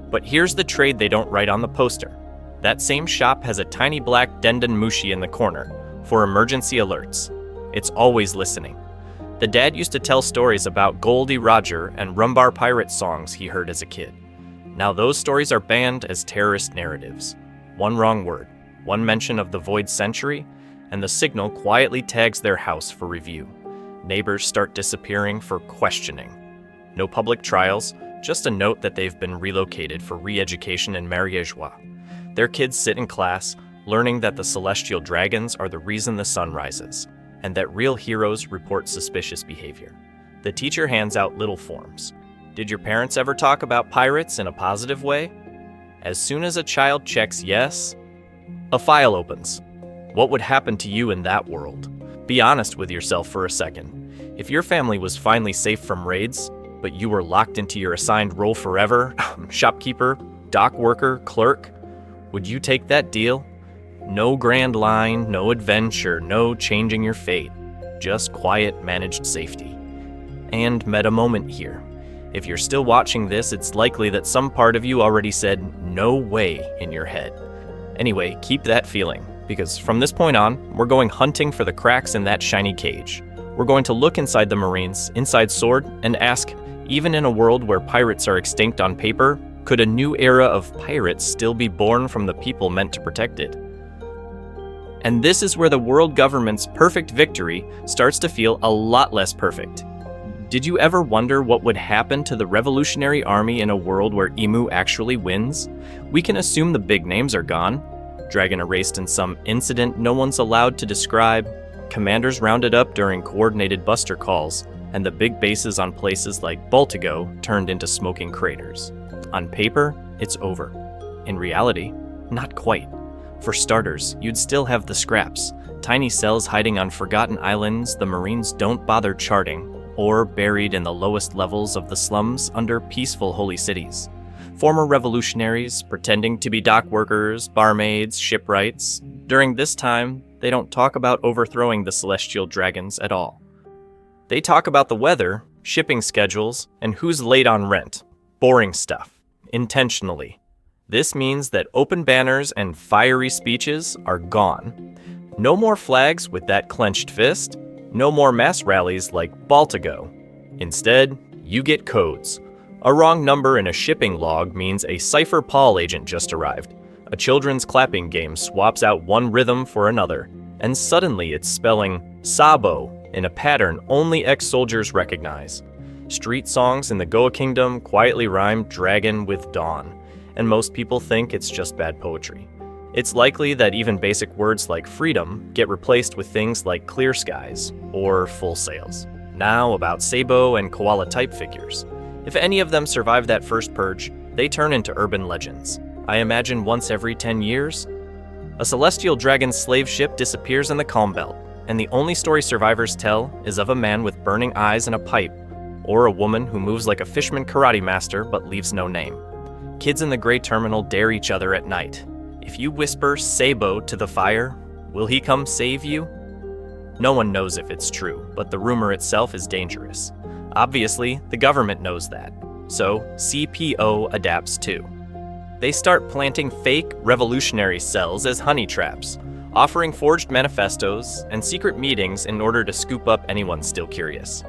Speaker 1: But here's the trade they don't write on the poster. That same shop has a tiny black Denden Mushi in the corner for emergency alerts. It's always listening. The dad used to tell stories about Goldie Roger and Rumbar pirate songs he heard as a kid. Now those stories are banned as terrorist narratives. One wrong word, one mention of the Void Century, and the signal quietly tags their house for review. Neighbors start disappearing for questioning. No public trials, just a note that they've been relocated for re-education in Mariejois. Their kids sit in class, learning that the celestial dragons are the reason the sun rises, and that real heroes report suspicious behavior. The teacher hands out little forms. Did your parents ever talk about pirates in a positive way? As soon as a child checks yes, a file opens. What would happen to you in that world? Be honest with yourself for a second. If your family was finally safe from raids, but you were locked into your assigned role forever, shopkeeper, dock worker, clerk, would you take that deal? No grand line, no adventure, no changing your fate. Just quiet, managed safety. And meta moment here. If you're still watching this, it's likely that some part of you already said, no way, in your head. Anyway, keep that feeling, because from this point on, we're going hunting for the cracks in that shiny cage. We're going to look inside the Marines, inside Sword, and ask, even in a world where pirates are extinct on paper, Could a new era of pirates still be born from the people meant to protect it? And this is where the world government's perfect victory starts to feel a lot less perfect. Did you ever wonder what would happen to the Revolutionary Army in a world where Emu actually wins? We can assume the big names are gone. Dragon erased in some incident no one's allowed to describe, commanders rounded up during coordinated buster calls, and the big bases on places like Baltigo turned into smoking craters. On paper, it's over. In reality, not quite. For starters, you'd still have the scraps, tiny cells hiding on forgotten islands the Marines don't bother charting, or buried in the lowest levels of the slums under peaceful holy cities. Former revolutionaries pretending to be dock workers, barmaids, shipwrights. During this time, they don't talk about overthrowing the celestial dragons at all. They talk about the weather, shipping schedules, and who's late on rent. Boring stuff. Intentionally. This means that open banners and fiery speeches are gone. No more flags with that clenched fist. No more mass rallies like Baltigo. Instead, you get codes. A wrong number in a shipping log means a Cypher Paul agent just arrived. A children's clapping game swaps out one rhythm for another, and suddenly it's spelling Sabo in a pattern only ex-soldiers recognize. Street songs in the Goa Kingdom quietly rhyme dragon with dawn, and most people think it's just bad poetry. It's likely that even basic words like freedom get replaced with things like clear skies or full sails. Now about Sabo and koala type figures. If any of them survive that first purge, they turn into urban legends. I imagine once every 10 years, a celestial dragon slave ship disappears in the Calm Belt, and the only story survivors tell is of a man with burning eyes and a pipe, or a woman who moves like a fisherman karate master but leaves no name. Kids in the gray terminal dare each other at night. If you whisper Sabo to the fire, will he come save you? No one knows if it's true, but the rumor itself is dangerous. Obviously, the government knows that, so CPO adapts too. They start planting fake revolutionary cells as honey traps, offering forged manifestos and secret meetings in order to scoop up anyone still curious.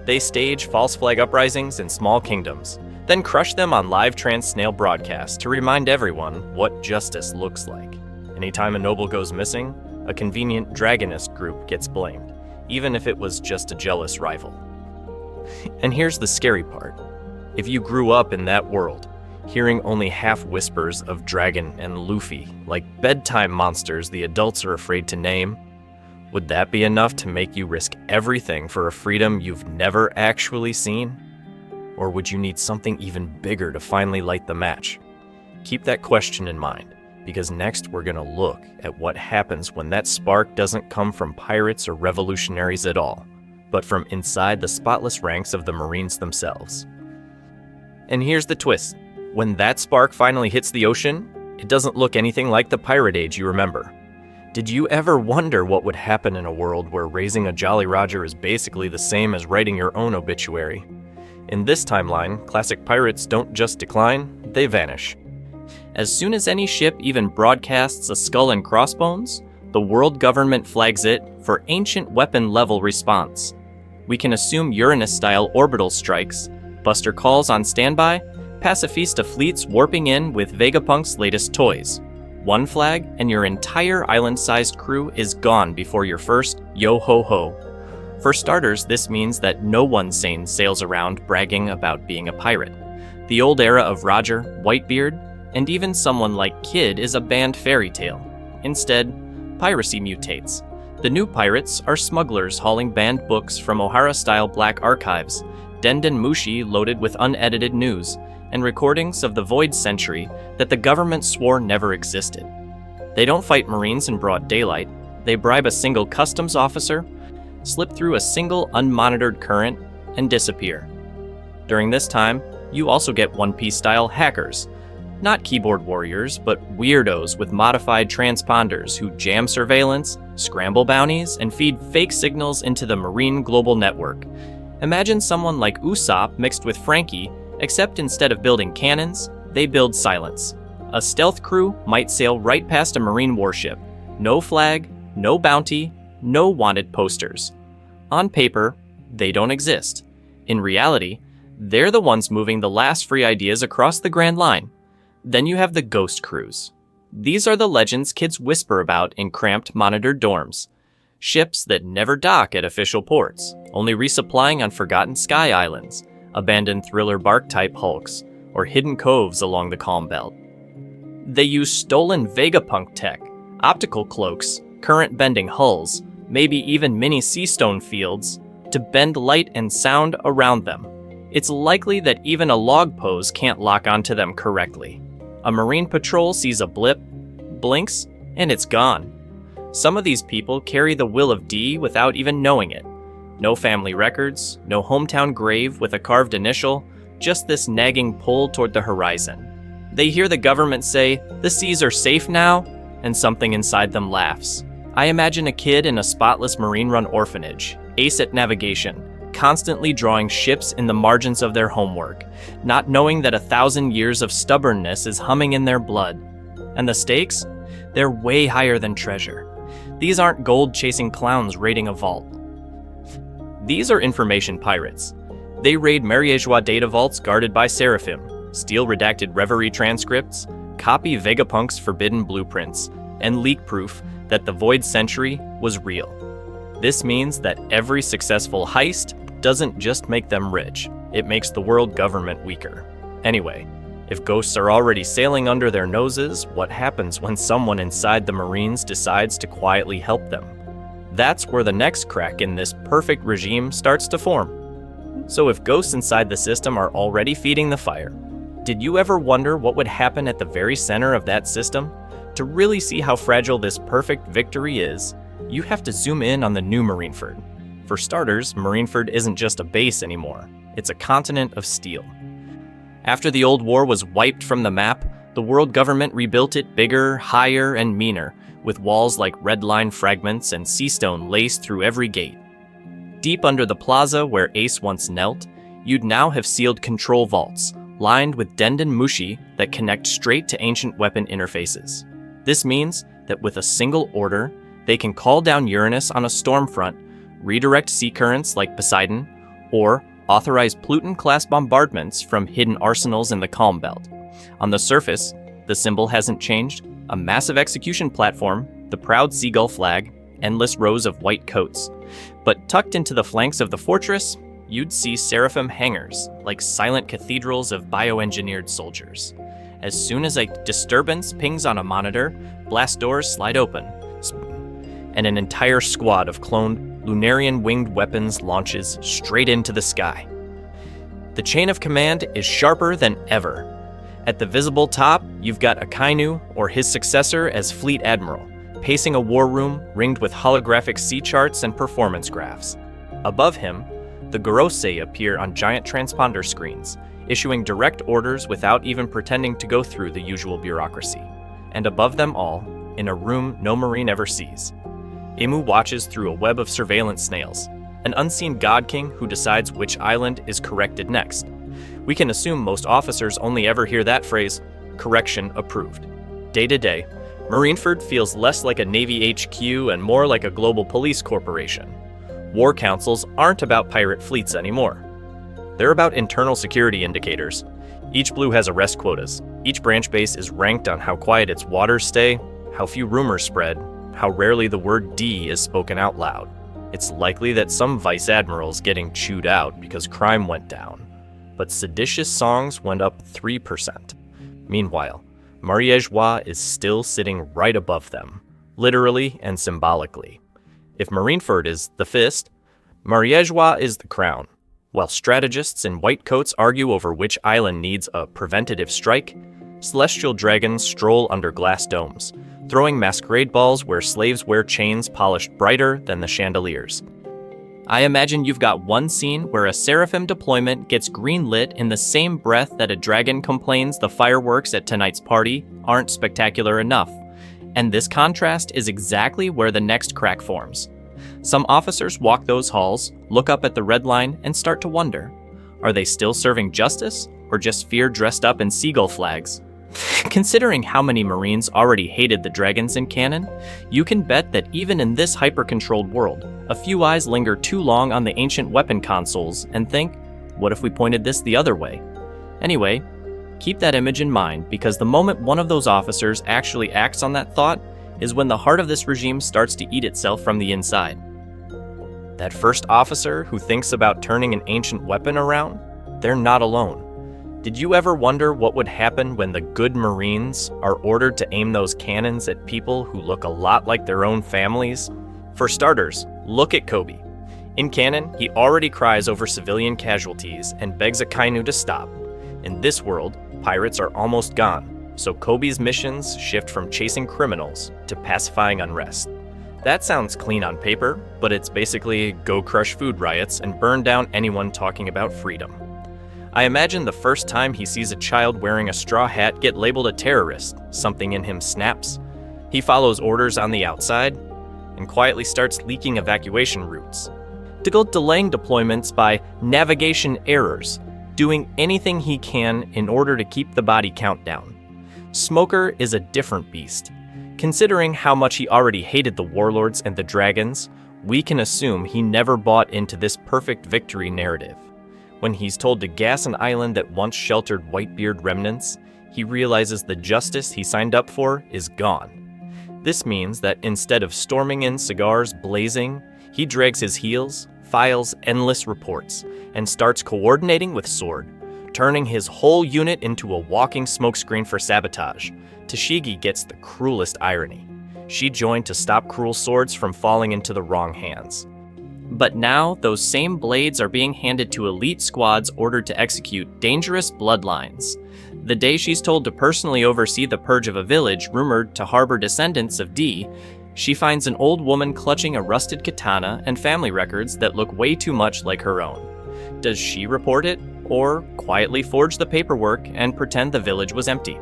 Speaker 1: They stage false flag uprisings in small kingdoms, then crush them on live trans-snail broadcasts to remind everyone what justice looks like. Anytime a noble goes missing, a convenient dragonist group gets blamed, even if it was just a jealous rival. And here's the scary part. If you grew up in that world, hearing only half whispers of dragon and Luffy, like bedtime monsters the adults are afraid to name, would that be enough to make you risk everything for a freedom you've never actually seen? Or would you need something even bigger to finally light the match? Keep that question in mind, because next we're going to look at what happens when that spark doesn't come from pirates or revolutionaries at all, but from inside the spotless ranks of the Marines themselves. And here's the twist. When that spark finally hits the ocean, it doesn't look anything like the pirate age you remember. Did you ever wonder what would happen in a world where raising a Jolly Roger is basically the same as writing your own obituary? In this timeline, classic pirates don't just decline, they vanish. As soon as any ship even broadcasts a skull and crossbones, the world government flags it for ancient weapon level response. We can assume Uranus-style orbital strikes, buster calls on standby, pacifista fleets warping in with Vegapunk's latest toys. One flag and your entire island-sized crew is gone before your first yo-ho-ho. For starters, this means that no one sane sails around bragging about being a pirate. The old era of Roger, Whitebeard, and even someone like Kid is a banned fairy tale. Instead, piracy mutates. The new pirates are smugglers hauling banned books from Ohara-style black archives, Denden Mushi loaded with unedited news, and recordings of the Void Century that the government swore never existed. They don't fight Marines in broad daylight. They bribe a single customs officer, slip through a single unmonitored current, and disappear. During this time, you also get One Piece-style hackers. Not keyboard warriors, but weirdos with modified transponders who jam surveillance, scramble bounties, and feed fake signals into the Marine Global Network. Imagine someone like Usopp mixed with Frankie, except instead of building cannons, they build silence. A stealth crew might sail right past a Marine warship. No flag, no bounty, no wanted posters. On paper, they don't exist. In reality, They're the ones moving the last free ideas across the Grand Line. Then you have the ghost crews. These are the legends kids whisper about in cramped, monitored dorms. Ships that never dock at official ports, only resupplying on forgotten sky islands, abandoned thriller bark-type hulks, or hidden coves along the Calm Belt. They use stolen Vegapunk tech, optical cloaks, current-bending hulls, maybe even mini seastone fields, to bend light and sound around them. It's likely that even a log pose can't lock onto them correctly. A Marine patrol sees a blip, blinks, and it's gone. Some of these people carry the will of D without even knowing it. No family records, no hometown grave with a carved initial, just this nagging pull toward the horizon. They hear the government say, "The seas are safe now," and something inside them laughs. I imagine a kid in a spotless Marine-run orphanage, ace at navigation, constantly drawing ships in the margins of their homework, not knowing that 1,000 years of stubbornness is humming in their blood. And the stakes? They're way higher than treasure. These aren't gold-chasing clowns raiding a vault. These are information pirates. They raid Mariégeois data vaults guarded by Seraphim, steal redacted Reverie transcripts, copy Vegapunk's forbidden blueprints, and leak proof that the Void Century was real. This means that every successful heist doesn't just make them rich, it makes the world government weaker. Anyway, if ghosts are already sailing under their noses, what happens when someone inside the Marines decides to quietly help them? That's where the next crack in this perfect regime starts to form. So if ghosts inside the system are already feeding the fire, did you ever wonder what would happen at the very center of that system? To really see how fragile this perfect victory is, you have to zoom in on the new Marineford. For starters, Marineford isn't just a base anymore, it's a continent of steel. After the old war was wiped from the map, the world government rebuilt it bigger, higher, and meaner, with walls like red line fragments and seastone laced through every gate. Deep under the plaza where Ace once knelt, you'd now have sealed control vaults, lined with Denden Mushi that connect straight to ancient weapon interfaces. This means that with a single order, they can call down Uranus on a storm front, redirect sea currents like Poseidon, or authorize Pluton-class bombardments from hidden arsenals in the Calm Belt. On the surface, the symbol hasn't changed: a massive execution platform, the proud seagull flag, endless rows of white coats. But tucked into the flanks of the fortress, you'd see Seraphim hangars, like silent cathedrals of bioengineered soldiers. As soon as a disturbance pings on a monitor, blast doors slide open, and an entire squad of cloned Lunarian winged weapons launches straight into the sky. The chain of command is sharper than ever. At the visible top, you've got Akainu, or his successor as Fleet Admiral, pacing a war room ringed with holographic sea charts and performance graphs. Above him, the Gorosei appear on giant transponder screens, issuing direct orders without even pretending to go through the usual bureaucracy. And above them all, in a room no Marine ever sees, Imu watches through a web of surveillance snails, an unseen god king who decides which island is corrected next. We can assume most officers only ever hear that phrase, "correction approved." Day to day, Marineford feels less like a Navy HQ and more like a global police corporation. War councils aren't about pirate fleets anymore. They're about internal security indicators. Each blue has arrest quotas. Each branch base is ranked on how quiet its waters stay, how few rumors spread, how rarely the word D is spoken out loud. It's likely that some vice admiral's getting chewed out because crime went down, but seditious songs went up 3%. Meanwhile, Mariégeois is still sitting right above them, literally and symbolically. If Marineford is the fist, Mariégeois is the crown. While strategists in white coats argue over which island needs a preventative strike, celestial dragons stroll under glass domes, throwing masquerade balls where slaves wear chains polished brighter than the chandeliers. I imagine you've got one scene where a Seraphim deployment gets greenlit in the same breath that a dragon complains the fireworks at tonight's party aren't spectacular enough. And this contrast is exactly where the next crack forms. Some officers walk those halls, look up at the red line, and start to wonder, are they still serving justice, or just fear dressed up in seagull flags? Considering how many Marines already hated the dragons in canon, you can bet that even in this hyper-controlled world, a few eyes linger too long on the ancient weapon consoles and think, What if we pointed this the other way? Anyway, keep that image in mind, because the moment one of those officers actually acts on that thought is when the heart of this regime starts to eat itself from the inside. That first officer who thinks about turning an ancient weapon around, they're not alone. Did you ever wonder what would happen when the good Marines are ordered to aim those cannons at people who look a lot like their own families? For starters, look at Kobe. In canon, he already cries over civilian casualties and begs Akainu to stop. In this world, pirates are almost gone, so Kobe's missions shift from chasing criminals to pacifying unrest. That sounds clean on paper, but it's basically go crush food riots and burn down anyone talking about freedom. I imagine the first time he sees a child wearing a straw hat get labeled a terrorist, something in him snaps. He follows orders on the outside and quietly starts leaking evacuation routes. To go delaying deployments by navigation errors, doing anything he can in order to keep the body count down. Smoker is a different beast. Considering how much he already hated the warlords and the dragons, we can assume he never bought into this perfect victory narrative. When he's told to gas an island that once sheltered Whitebeard remnants, he realizes the justice he signed up for is gone. This means that instead of storming in, cigars blazing, he drags his heels, files endless reports, and starts coordinating with Sword, turning his whole unit into a walking smokescreen for sabotage. Tashigi gets the cruelest irony. She joined to stop cruel swords from falling into the wrong hands. But now, those same blades are being handed to elite squads ordered to execute dangerous bloodlines. The day she's told to personally oversee the purge of a village rumored to harbor descendants of D, she finds an old woman clutching a rusted katana and family records that look way too much like her own. Does she report it, or quietly forge the paperwork and pretend the village was empty?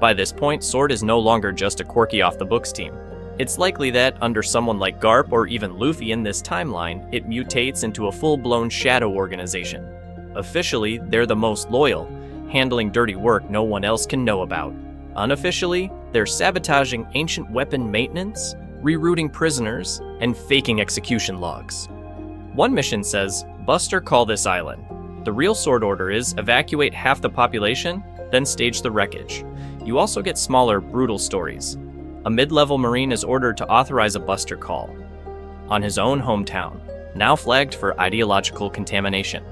Speaker 1: By this point, Sword is no longer just a quirky off-the-books team. It's likely that, under someone like Garp or even Luffy in this timeline, it mutates into a full-blown shadow organization. Officially, they're the most loyal, handling dirty work no one else can know about. Unofficially, they're sabotaging ancient weapon maintenance, rerouting prisoners, and faking execution logs. One mission says, "Buster, call this island." The real Sword order is evacuate half the population, then stage the wreckage. You also get smaller, brutal stories. A mid-level Marine is ordered to authorize a Buster call on his own hometown, now flagged for ideological contamination.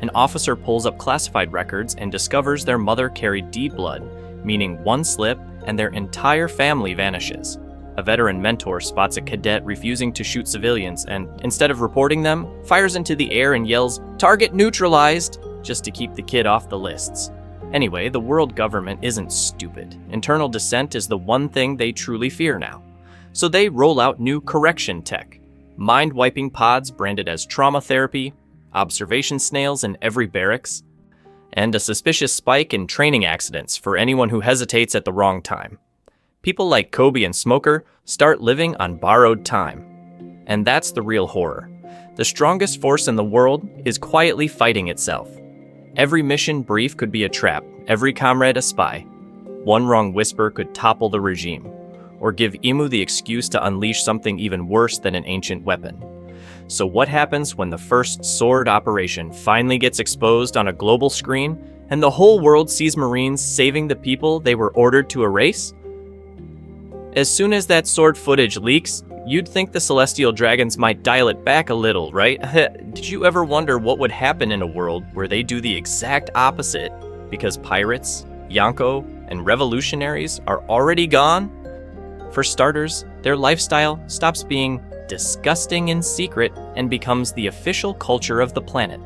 Speaker 1: An officer pulls up classified records and discovers their mother carried D blood, meaning one slip and their entire family vanishes. A veteran mentor spots a cadet refusing to shoot civilians and, instead of reporting them, fires into the air and yells, "Target neutralized!" just to keep the kid off the lists. Anyway, the world government isn't stupid. Internal dissent is the one thing they truly fear now. So they roll out new correction tech. Mind-wiping pods branded as trauma therapy, observation snails in every barracks, and a suspicious spike in training accidents for anyone who hesitates at the wrong time. People like Kobe and Smoker start living on borrowed time. And that's the real horror. The strongest force in the world is quietly fighting itself. Every mission brief could be a trap, every comrade a spy. One wrong whisper could topple the regime, or give Imu the excuse to unleash something even worse than an ancient weapon. So what happens when the first Sword operation finally gets exposed on a global screen, and the whole world sees Marines saving the people they were ordered to erase? As soon as that Sword footage leaks, you'd think the Celestial Dragons might dial it back a little, right? Did you ever wonder what would happen in a world where they do the exact opposite because pirates, Yonko, and revolutionaries are already gone? For starters, their lifestyle stops being disgusting in secret and becomes the official culture of the planet.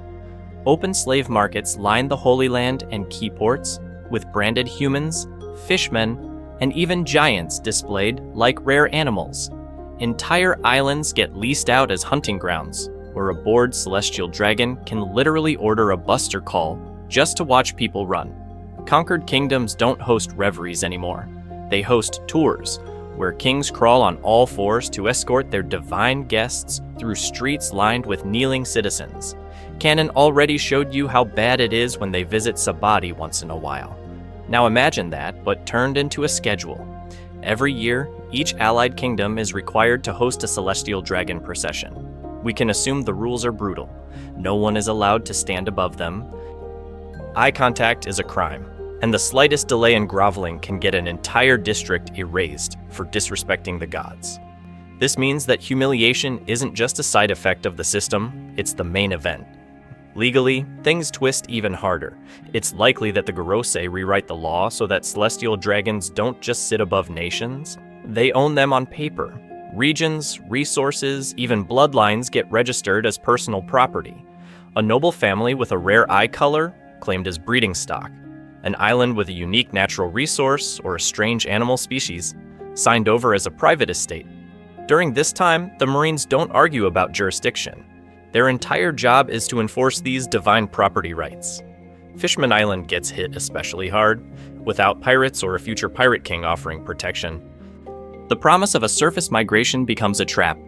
Speaker 1: Open slave markets line the Holy Land and key ports with branded humans, fishmen, and even giants displayed like rare animals. Entire islands get leased out as hunting grounds, where a bored celestial dragon can literally order a buster call just to watch people run. Conquered kingdoms don't host reveries anymore. They host tours, where kings crawl on all fours to escort their divine guests through streets lined with kneeling citizens. Canon already showed you how bad it is when they visit Sabati once in a while. Now imagine that, but turned into a schedule. Every year, each allied kingdom is required to host a celestial dragon procession. We can assume the rules are brutal. No one is allowed to stand above them. Eye contact is a crime, and the slightest delay in groveling can get an entire district erased for disrespecting the gods. This means that humiliation isn't just a side effect of the system, it's the main event. Legally, things twist even harder. It's likely that the Gorosei rewrite the law so that celestial dragons don't just sit above nations, they own them on paper. Regions, resources, even bloodlines get registered as personal property. A noble family with a rare eye color claimed as breeding stock. An island with a unique natural resource or a strange animal species signed over as a private estate. During this time, the Marines don't argue about jurisdiction. Their entire job is to enforce these divine property rights. Fishman Island gets hit especially hard, without pirates or a future pirate king offering protection. The promise of a surface migration becomes a trap.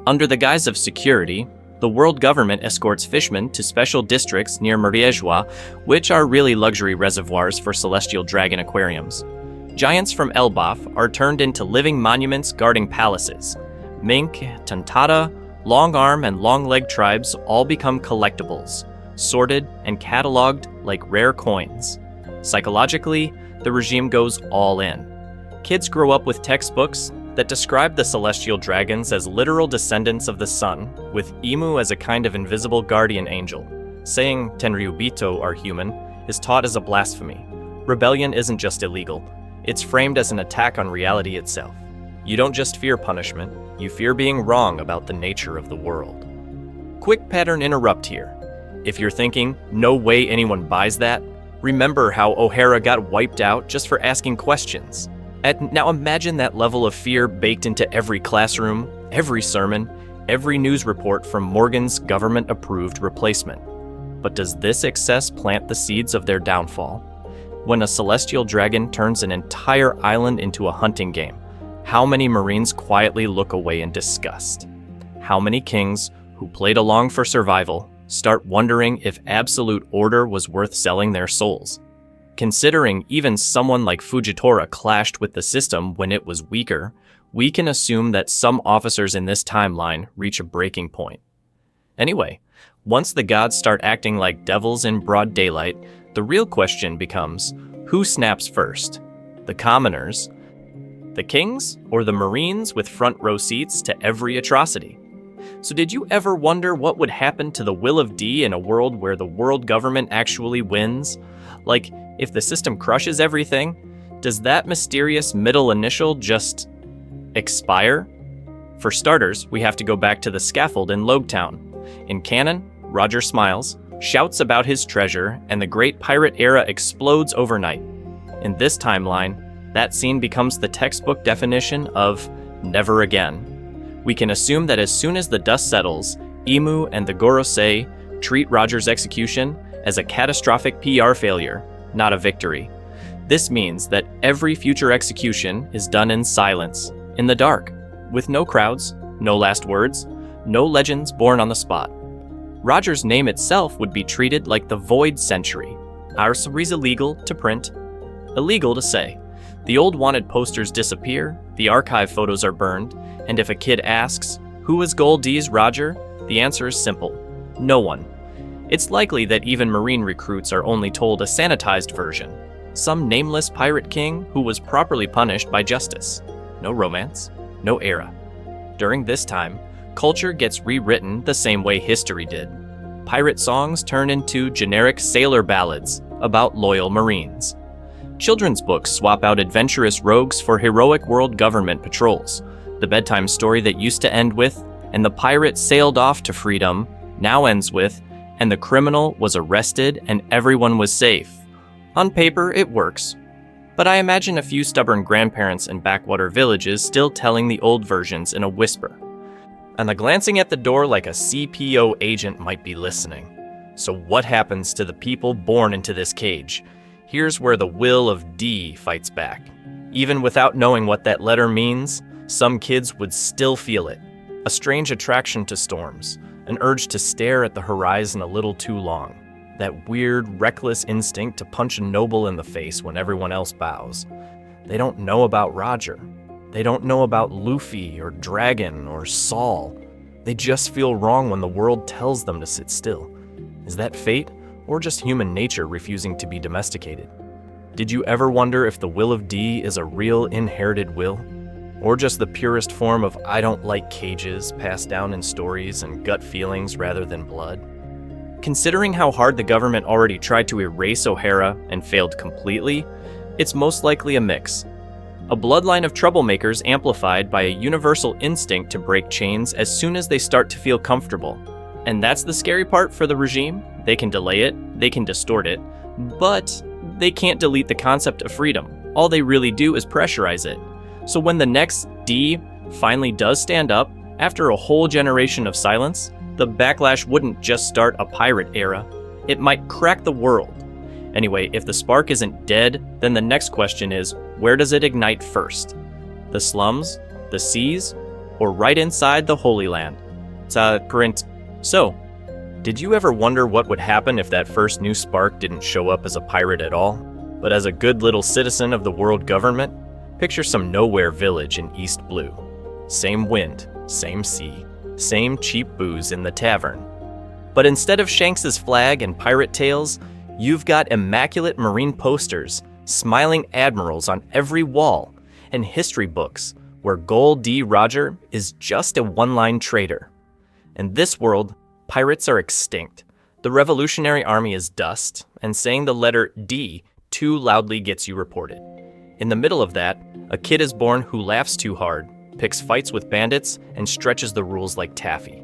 Speaker 1: Under the guise of security, the world government escorts fishermen to special districts near Mrieżwa, which are really luxury reservoirs for celestial dragon aquariums. Giants from Elbaf are turned into living monuments guarding palaces. Mink, Tantata, Long Arm, and Long Leg tribes all become collectibles, sorted and cataloged like rare coins. Psychologically, the regime goes all in. Kids grow up with textbooks that describe the celestial dragons as literal descendants of the sun, with Imu as a kind of invisible guardian angel. Saying Tenryubito are human is taught as a blasphemy. Rebellion isn't just illegal, it's framed as an attack on reality itself. You don't just fear punishment, you fear being wrong about the nature of the world. Quick pattern interrupt here. If you're thinking, no way anyone buys that, remember how O'Hara got wiped out just for asking questions. Now imagine that level of fear baked into every classroom, every sermon, every news report from Morgan's government-approved replacement. But does this excess plant the seeds of their downfall? When a celestial dragon turns an entire island into a hunting game, how many Marines quietly look away in disgust? How many kings, who played along for survival, start wondering if absolute order was worth selling their souls? Considering even someone like Fujitora clashed with the system when it was weaker, we can assume that some officers in this timeline reach a breaking point. Anyway, once the gods start acting like devils in broad daylight, the real question becomes, who snaps first? The commoners, the kings, or the Marines with front row seats to every atrocity? So did you ever wonder what would happen to the will of D in a world where the world government actually wins? Like, if the system crushes everything, does that mysterious middle initial just expire? For starters, we have to go back to the scaffold in Logetown. In canon, Roger smiles, shouts about his treasure, and the great pirate era explodes overnight. In this timeline, that scene becomes the textbook definition of never again. We can assume that as soon as the dust settles, Imu and the Gorosei treat Roger's execution as a catastrophic PR failure, not a victory. This means that every future execution is done in silence, in the dark, with no crowds, no last words, no legends born on the spot. Roger's name itself would be treated like the Void Century. Ours is illegal to print, illegal to say. The old wanted posters disappear, the archive photos are burned, and if a kid asks, who is Gold D's Roger? The answer is simple, no one. It's likely that even Marine recruits are only told a sanitized version, some nameless pirate king who was properly punished by justice. No romance, no era. During this time, culture gets rewritten the same way history did. Pirate songs turn into generic sailor ballads about loyal Marines. Children's books swap out adventurous rogues for heroic world government patrols. The bedtime story that used to end with, and the pirate sailed off to freedom, now ends with, and the criminal was arrested and everyone was safe. On paper, it works. But I imagine a few stubborn grandparents in backwater villages still telling the old versions in a whisper. And the glancing at the door like a CPO agent might be listening. So what happens to the people born into this cage? Here's where the will of D fights back. Even without knowing what that letter means, some kids would still feel it. A strange attraction to storms, an urge to stare at the horizon a little too long, that weird, reckless instinct to punch a noble in the face when everyone else bows. They don't know about Roger. They don't know about Luffy or Dragon or Saul. They just feel wrong when the world tells them to sit still. Is that fate, or just human nature refusing to be domesticated? Did you ever wonder if the will of D is a real inherited will? Or just the purest form of I don't like cages passed down in stories and gut feelings rather than blood? Considering how hard the government already tried to erase O'Hara and failed completely, it's most likely a mix. A bloodline of troublemakers amplified by a universal instinct to break chains as soon as they start to feel comfortable. And that's the scary part for the regime. They can delay it, they can distort it, but they can't delete the concept of freedom. All they really do is pressurize it. So when the next D finally does stand up, after a whole generation of silence, the backlash wouldn't just start a pirate era, it might crack the world. Anyway, if the spark isn't dead, then the next question is, where does it ignite first? The slums, the seas, or right inside the Holy Land? So, did you ever wonder what would happen if that first new spark didn't show up as a pirate at all, but as a good little citizen of the world government? Picture some nowhere village in East Blue. Same wind, same sea, same cheap booze in the tavern. But instead of Shanks's flag and pirate tales, you've got immaculate marine posters, smiling admirals on every wall, and history books where Gold D. Roger is just a one-line trader. In this world, pirates are extinct. The Revolutionary Army is dust, and saying the letter D too loudly gets you reported. In the middle of that, a kid is born who laughs too hard, picks fights with bandits, and stretches the rules like taffy.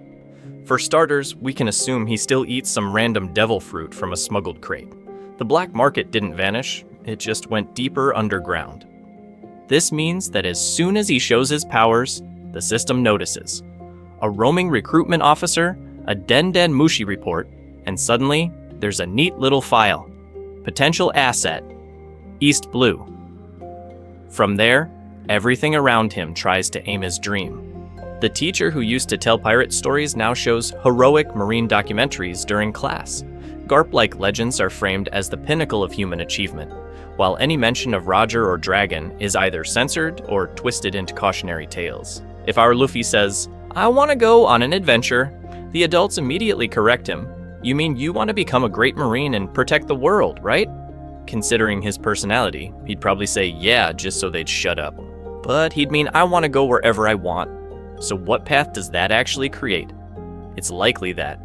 Speaker 1: For starters, we can assume he still eats some random devil fruit from a smuggled crate. The black market didn't vanish, it just went deeper underground. This means that as soon as he shows his powers, the system notices. A roaming recruitment officer, a Den Mushi report, and suddenly, there's a neat little file. Potential asset, East Blue. From there, everything around him tries to aim his dream. The teacher who used to tell pirate stories now shows heroic marine documentaries during class. Garp-like legends are framed as the pinnacle of human achievement, while any mention of Roger or Dragon is either censored or twisted into cautionary tales. If our Luffy says, "I want to go on an adventure," the adults immediately correct him. "You mean you want to become a great marine and protect the world, right?" Considering his personality, he'd probably say yeah just so they'd shut up. But he'd mean I want to go wherever I want. So what path does that actually create? It's likely that,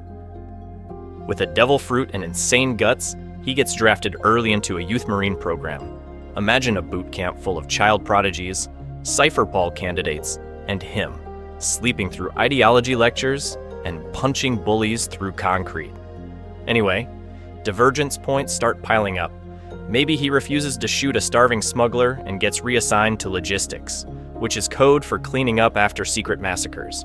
Speaker 1: with a devil fruit and insane guts, he gets drafted early into a youth marine program. Imagine a boot camp full of child prodigies, cipher ball candidates, and him, sleeping through ideology lectures and punching bullies through concrete. Anyway, divergence points start piling up. Maybe he refuses to shoot a starving smuggler and gets reassigned to logistics, which is code for cleaning up after secret massacres.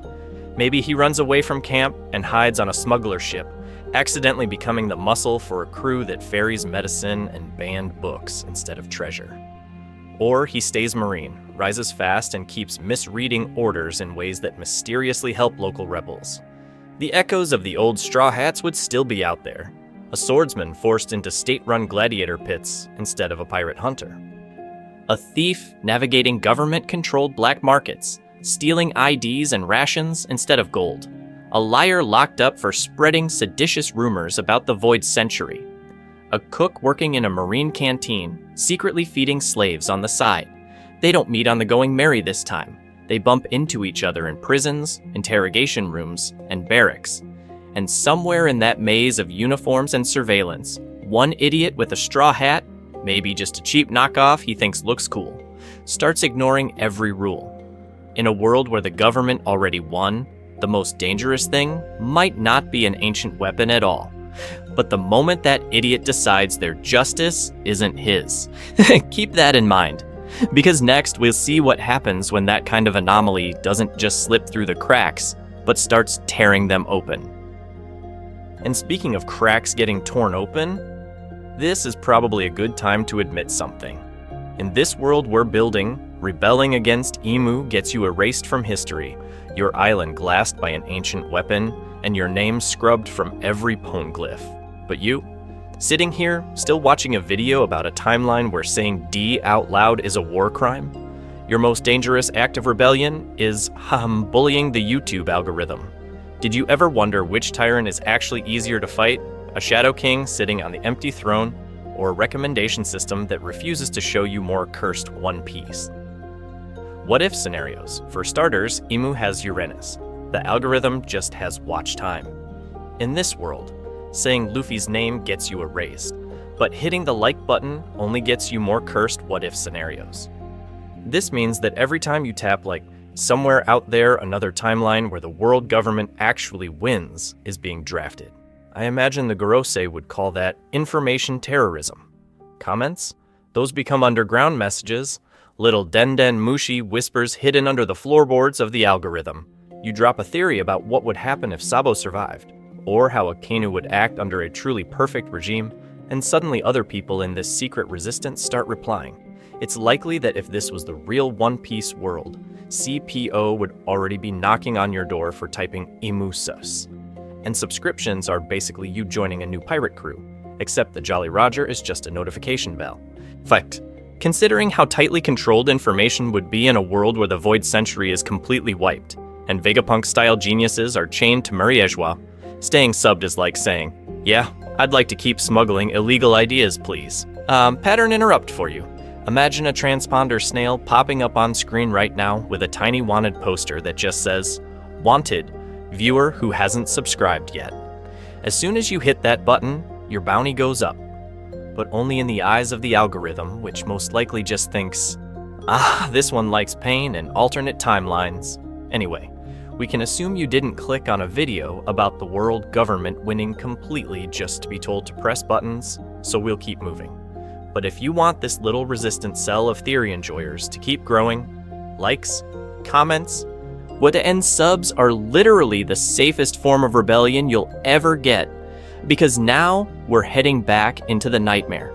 Speaker 1: Maybe he runs away from camp and hides on a smuggler ship, accidentally becoming the muscle for a crew that ferries medicine and banned books instead of treasure. Or he stays marine, rises fast, and keeps misreading orders in ways that mysteriously help local rebels. The echoes of the old Straw Hats would still be out there. A swordsman forced into state-run gladiator pits instead of a pirate hunter. A thief navigating government-controlled black markets, stealing IDs and rations instead of gold. A liar locked up for spreading seditious rumors about the Void Century. A cook working in a marine canteen, secretly feeding slaves on the side. They don't meet on the going merry this time. They bump into each other in prisons, interrogation rooms, and barracks. And somewhere in that maze of uniforms and surveillance, one idiot with a straw hat, maybe just a cheap knockoff he thinks looks cool, starts ignoring every rule. In a world where the government already won, the most dangerous thing might not be an ancient weapon at all. But the moment that idiot decides their justice isn't his, keep that in mind. Because next we'll see what happens when that kind of anomaly doesn't just slip through the cracks, but starts tearing them open. And speaking of cracks getting torn open, this is probably a good time to admit something. In this world we're building, rebelling against Emu gets you erased from history, your island glassed by an ancient weapon, and your name scrubbed from every poneglyph. But you, sitting here, still watching a video about a timeline where saying D out loud is a war crime? Your most dangerous act of rebellion is bullying the YouTube algorithm. Did you ever wonder which tyrant is actually easier to fight? A Shadow King sitting on the empty throne, or a recommendation system that refuses to show you more cursed One Piece? What if scenarios? For starters, Imu has Uranus. The algorithm just has watch time. In this world, saying Luffy's name gets you erased, but hitting the like button only gets you more cursed what if scenarios. This means that every time you tap like somewhere out there another timeline where the world government actually wins is being drafted. I imagine the Gorosei would call that information terrorism. Comments? Those become underground messages, little Denden Mushi whispers hidden under the floorboards of the algorithm. You drop a theory about what would happen if Sabo survived, or how Akainu would act under a truly perfect regime, and suddenly other people in this secret resistance start replying. It's likely that if this was the real One Piece world, CPO would already be knocking on your door for typing Imusus. And subscriptions are basically you joining a new pirate crew, except the Jolly Roger is just a notification bell. In fact, considering how tightly controlled information would be in a world where the Void Century is completely wiped, and Vegapunk-style geniuses are chained to Mariejwa, staying subbed is like saying, yeah, I'd like to keep smuggling illegal ideas, please. Pattern interrupt for you. Imagine a transponder snail popping up on screen right now with a tiny wanted poster that just says, Wanted, viewer who hasn't subscribed yet. As soon as you hit that button, your bounty goes up. But only in the eyes of the algorithm, which most likely just thinks, this one likes pain and alternate timelines. Anyway, we can assume you didn't click on a video about the world government winning completely just to be told to press buttons, so we'll keep moving. But if you want this little resistant cell of theory enjoyers to keep growing, likes, comments, what to end subs are literally the safest form of rebellion you'll ever get, because now we're heading back into the nightmare.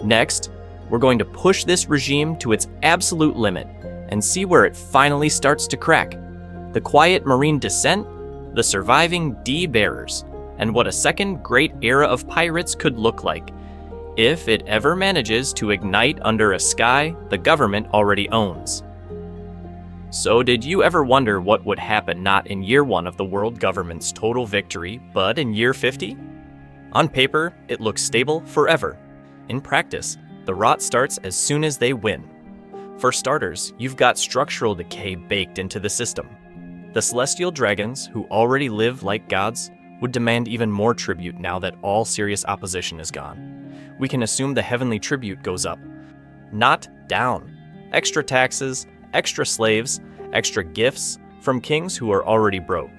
Speaker 1: Next, we're going to push this regime to its absolute limit and see where it finally starts to crack. The quiet marine descent, the surviving D-bearers, and what a second great era of pirates could look like, if it ever manages to ignite under a sky the government already owns. So did you ever wonder what would happen not in year 1 of the world government's total victory, but in year 50? On paper, it looks stable forever. In practice, the rot starts as soon as they win. For starters, you've got structural decay baked into the system. The celestial dragons, who already live like gods, would demand even more tribute now that all serious opposition is gone. We can assume the heavenly tribute goes up, not down. Extra taxes, extra slaves, extra gifts from kings who are already broke.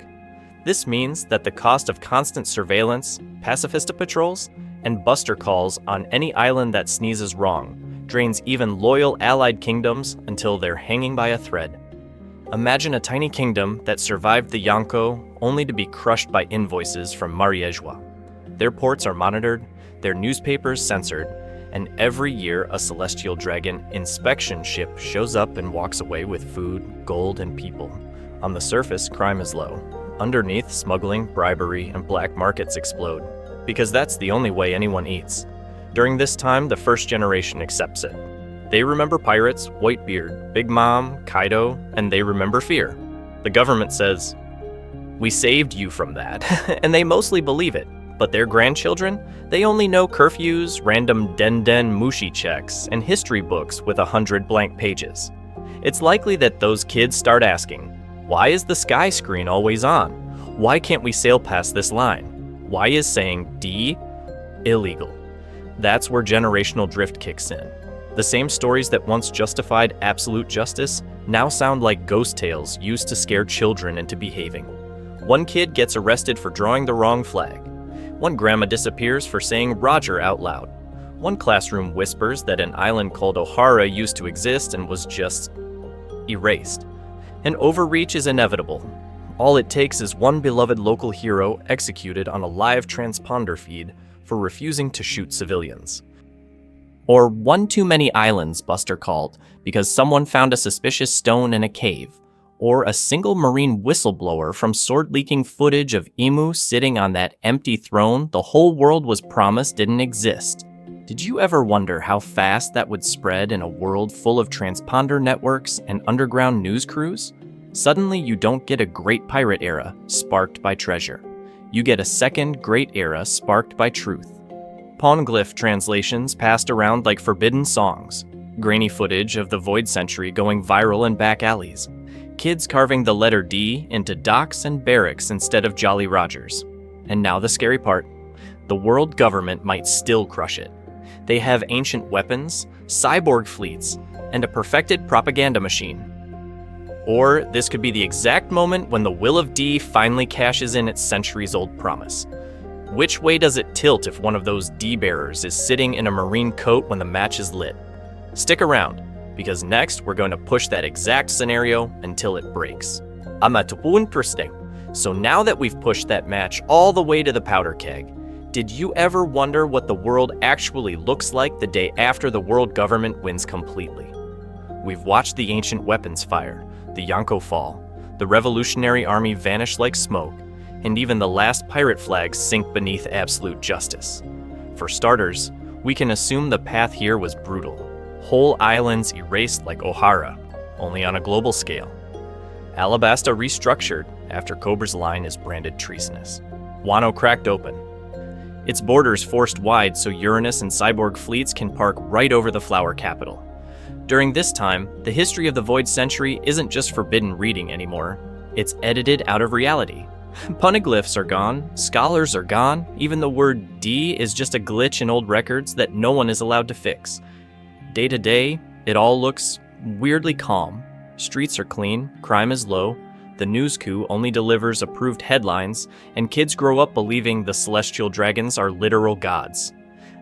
Speaker 1: This means that the cost of constant surveillance, pacifista patrols, and buster calls on any island that sneezes wrong drains even loyal allied kingdoms until they're hanging by a thread. Imagine a tiny kingdom that survived the Yonko only to be crushed by invoices from Mariejwa. Their ports are monitored, their newspapers censored, and every year a celestial dragon inspection ship shows up and walks away with food, gold, and people. On the surface, crime is low. Underneath, smuggling, bribery, and black markets explode, because that's the only way anyone eats. During this time, the first generation accepts it. They remember pirates, Whitebeard, Big Mom, Kaido, and they remember fear. The government says, "We saved you from that," and they mostly believe it. But their grandchildren, they only know curfews, random Denden Mushi checks, and history books with 100 blank pages. It's likely that those kids start asking, why is the sky screen always on? Why can't we sail past this line? Why is saying D illegal? That's where generational drift kicks in. The same stories that once justified absolute justice now sound like ghost tales used to scare children into behaving. One kid gets arrested for drawing the wrong flag. One grandma disappears for saying Roger out loud. One classroom whispers that an island called Ohara used to exist and was just erased. An overreach is inevitable. All it takes is one beloved local hero executed on a live transponder feed for refusing to shoot civilians. Or one too many islands, Buster called, because someone found a suspicious stone in a cave. Or a single marine whistleblower from sword-leaking footage of Imu sitting on that empty throne the whole world was promised didn't exist. Did you ever wonder how fast that would spread in a world full of transponder networks and underground news crews? Suddenly, you don't get a great pirate era sparked by treasure. You get a second great era sparked by truth. Poneglyph translations passed around like forbidden songs. Grainy footage of the Void Century going viral in back alleys. Kids carving the letter D into docks and barracks instead of Jolly Rogers. And now the scary part. The world government might still crush it. They have ancient weapons, cyborg fleets, and a perfected propaganda machine. Or this could be the exact moment when the will of D finally cashes in its centuries-old promise. Which way does it tilt if one of those D-bearers is sitting in a marine coat when the match is lit? Stick around, because next we're going to push that exact scenario until it breaks. Interesting. So now that we've pushed that match all the way to the powder keg, did you ever wonder what the world actually looks like the day after the world government wins completely? We've watched the ancient weapons fire, the Yonko fall, the Revolutionary Army vanish like smoke, and even the last pirate flags sink beneath absolute justice. For starters, we can assume the path here was brutal. Whole islands erased like O'Hara, only on a global scale. Alabasta restructured after Cobra's line is branded treasonous. Wano cracked open. Its borders forced wide so Uranus and cyborg fleets can park right over the flower capital. During this time, the history of the Void Century isn't just forbidden reading anymore. It's edited out of reality. Poneglyphs are gone, scholars are gone, even the word D is just a glitch in old records that no one is allowed to fix. Day to day, it all looks weirdly calm. Streets are clean, crime is low, the news coup only delivers approved headlines, and kids grow up believing the celestial dragons are literal gods.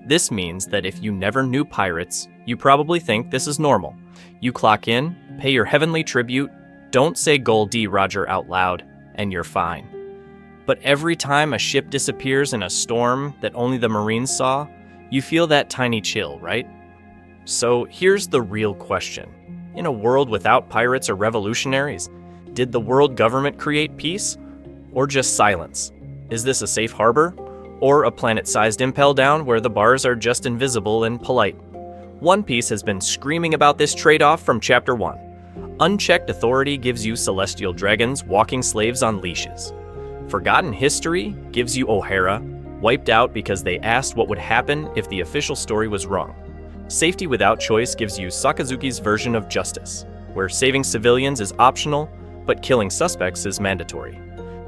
Speaker 1: This means that if you never knew pirates, you probably think this is normal. You clock in, pay your heavenly tribute, don't say Gol D. Roger out loud, and you're fine. But every time a ship disappears in a storm that only the Marines saw, you feel that tiny chill, right? So here's the real question. In a world without pirates or revolutionaries, did the world government create peace? Or just silence? Is this a safe harbor? Or a planet-sized impel down where the bars are just invisible and polite? One Piece has been screaming about this trade-off from Chapter 1. Unchecked authority gives you celestial dragons walking slaves on leashes. Forgotten history gives you O'Hara, wiped out because they asked what would happen if the official story was wrong. Safety without choice gives you Sakazuki's version of justice, where saving civilians is optional, but killing suspects is mandatory.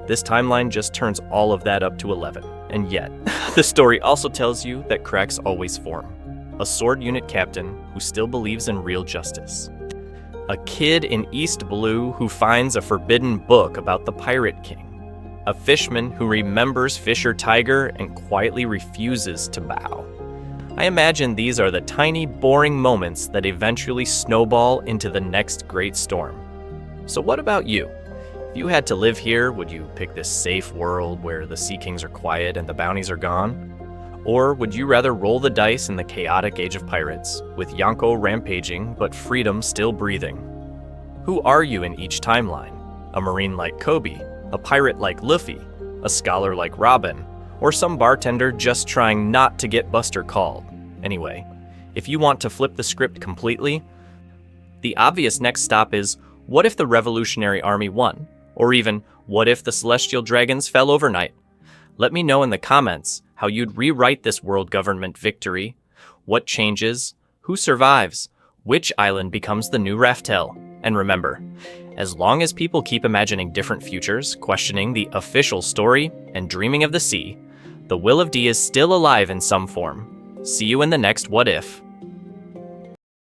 Speaker 1: This timeline just turns all of that up to 11. And yet, the story also tells you that cracks always form. A sword unit captain who still believes in real justice. A kid in East Blue who finds a forbidden book about the Pirate King. A fishman who remembers Fisher Tiger and quietly refuses to bow. I imagine these are the tiny, boring moments that eventually snowball into the next great storm. So what about you? If you had to live here, would you pick this safe world where the Sea Kings are quiet and the bounties are gone? Or would you rather roll the dice in the chaotic age of pirates, with Yonko rampaging but freedom still breathing? Who are you in each timeline? A marine like Kobe, a pirate like Luffy, a scholar like Robin, or some bartender just trying not to get Buster called? Anyway, if you want to flip the script completely, the obvious next stop is, what if the Revolutionary Army won? Or even, what if the Celestial Dragons fell overnight? Let me know in the comments how you'd rewrite this world government victory. What changes? Who survives? Which island becomes the new Raftel? And remember, as long as people keep imagining different futures, questioning the official story, and dreaming of the sea, the Will of D is still alive in some form. See you in the next What If.